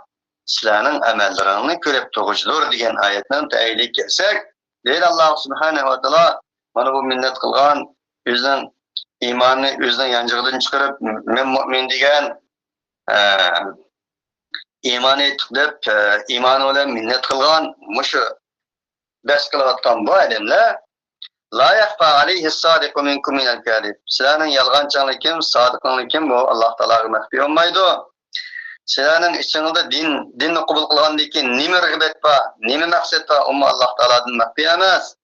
sizlerin emellerini körep toğucudur diyen ayetten teylik gelsek, değil Allah Subhanahu ve Teala bana bu minnet kılgan, yüzden imanı, yüzden yancıqdan çıkarıp, men mümin diyen iman ettik imanı olan minnet kılgan, muşu bes kılavatkan bu ademle, la yahfa aleyhi sadiqu minkum minel kâdib. Sizlerin yalğançanlı kim, sadıklanlı kim bu? Allah Teala'ya mehbi olmaydı. Sizlerin içinde dinni kabul kılgandaki nime rıgıbet var, nime maksat var, umma Allah Teala'dan mehbi emez.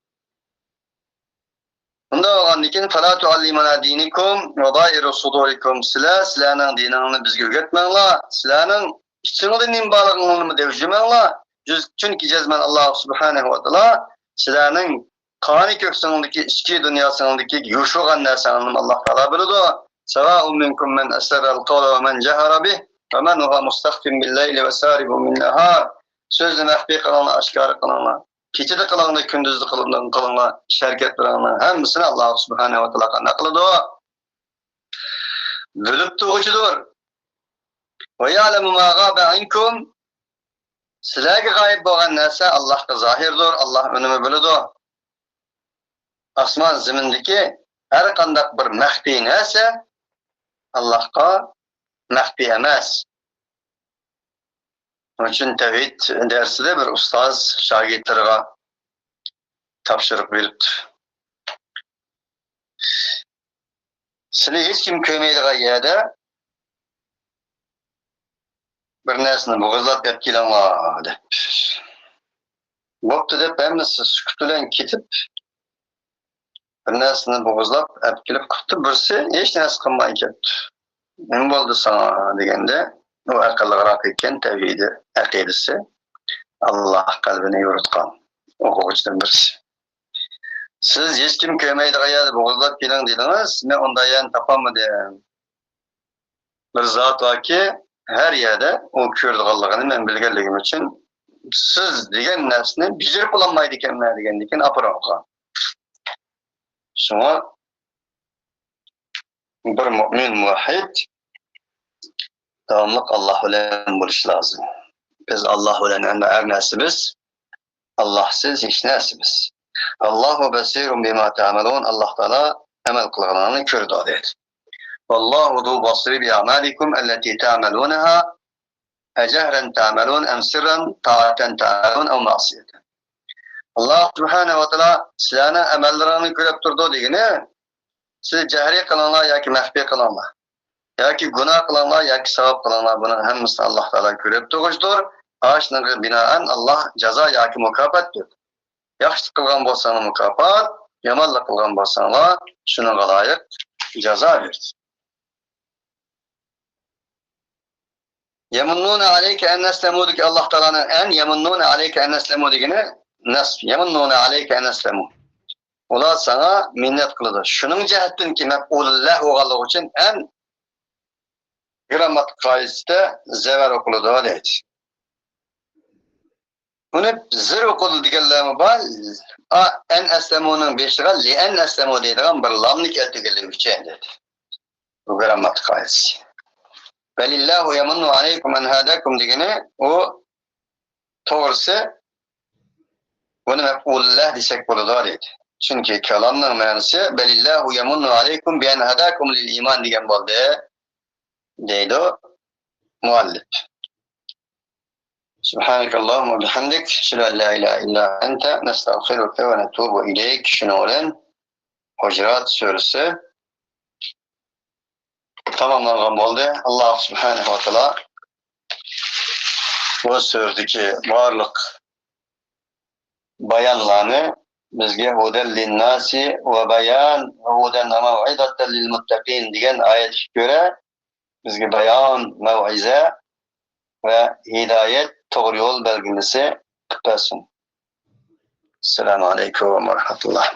Bunda olgandikin فَلَا تُعَلِّمَنَا دِينِكُمْ وَضَائِرُ صُدُورِكُمْ Sizlerin dinini bizge öğretmenler, sizlerin içinde nime bağlılığını devcümenler. Çünkü cezmen Allah Subhanahu ve Teala sizlerin kani köksünündeki, içki dünyasındaki yuşuğan nersanını Allah Teala bildi. سَوَاءٌ مِنْكُمْ مَنْ أَسَرَّ الْقَوْلَ وَمَنْ جَهَرَ بِهِ وَمَنْ هُوَ مُسْتَخْفٍ بِاللَّيْلِ وَسَارِبٌ بِالنَّهَارِ Sözle mehbi kılanlar, aşkarı kılanlar. Keçide kılığında, kündüzde kılığında, şerketlerinin hemmisini Allah Subhanahu ve Teala ne kılıdı o? Bölüp tuğucudur. Ve ya'lemu ma gâbe ankum. Sizlerge gayb boğan nese Allah'a zahirdir, Allah önümü bölüdü. Asman zimindeki her kandak bir mehbi nese Allah'a mehbi emas. Onun için tevhid dersinde bir ustaz şagirdlerine tapşırık veripti. Sizler hiç kim köymeydiği yerde bir nesini boğazlap yap kilanlar dep. Boptu dep hem sükütülen kitip bir nesini boğazlap yap kilip kıptı birisi hiç nesi kılmayı kepti. Ne oldu sana degende o akıllıqrak eken tevhidi akidesi Allah kalbine yorutkan okuğucudan birisi. Siz hiç kim köymeydiği yerde boğazlap kilan dediniz, ne onda yan tapamadım. Bir zat var ki her yerde o kördüğallığını men bilgenligim için siz degen nersini bijirip bulanmaydı ekenler degendikin apıran okan. Şuna bir mümin muvahhid devamlık Allah bilen buluş lazım. Biz Allah bilen her nesimiz, Allahsız hiç nesimiz. Allahu besirun bima ta'malun. Allah Teala emel kılgılarını kördü adet. Vallahu du basiri bi amalikum allati ta'malunaha ecehren ta'malun em sirren ta'aten ta'malun ev masiyeten. Allah Subhanahu ve Teala sizlerine emellerini görüp durdu degine siz cehri kılanlar ya ki mehbi kılanlar ya ki günah kılanlar ya ki sevap kılanlar bunun hemmisini Allah Teala görüp duruştur. Ağaçına binaen Allah ceza ya ki mukafat diyor. Yaxşı kılgan bolsanız mukafat, yamanlık kılgan bolsanız şuna layık ceza verir. Yemunnune aleyke en neslemu ki Allah Teala'nın en yemunnune aleyke en neslemu degine nasb. Yemunnune aleyke en neslemu. Olar sana minnet kılıdır. Şunun cehettin ki mef'ulullah oğallığı için en gramat kaidesinde zever okuludur deydi. Bunu zir okulu digenlerimi var. En eslemunun beşiğe li en eslemu deydiğen bir lamlik eltigeli üçen dedi. Bu gramat kaidesi. Belillahu yemunnu aleykum en hadakum degene o doğrusu bunu mef'ulullah desek buludur dedi. Çünkü kelamın manası belillahu yemunnu aleykum bi en hadakum lil iman degen boldu. Deydi o muallif. Subhanakallahumma bihamdik. Şüla la ilahe illa ente nestağfiruke ve netubu ileyk. Şunu olan Hucurat suresi tamamlangan oldu. Allah Subhanahu ve Teala bu suredeki varlık bayanlarını bizge huden linnasi ve bayan ve huden mev'idaten lil muttaqin degan ayet göre bizge bayan, mev'ize ve hidayet doğru yol belgesi kıtasın. Selamun Aleyküm ve Rahmetullah.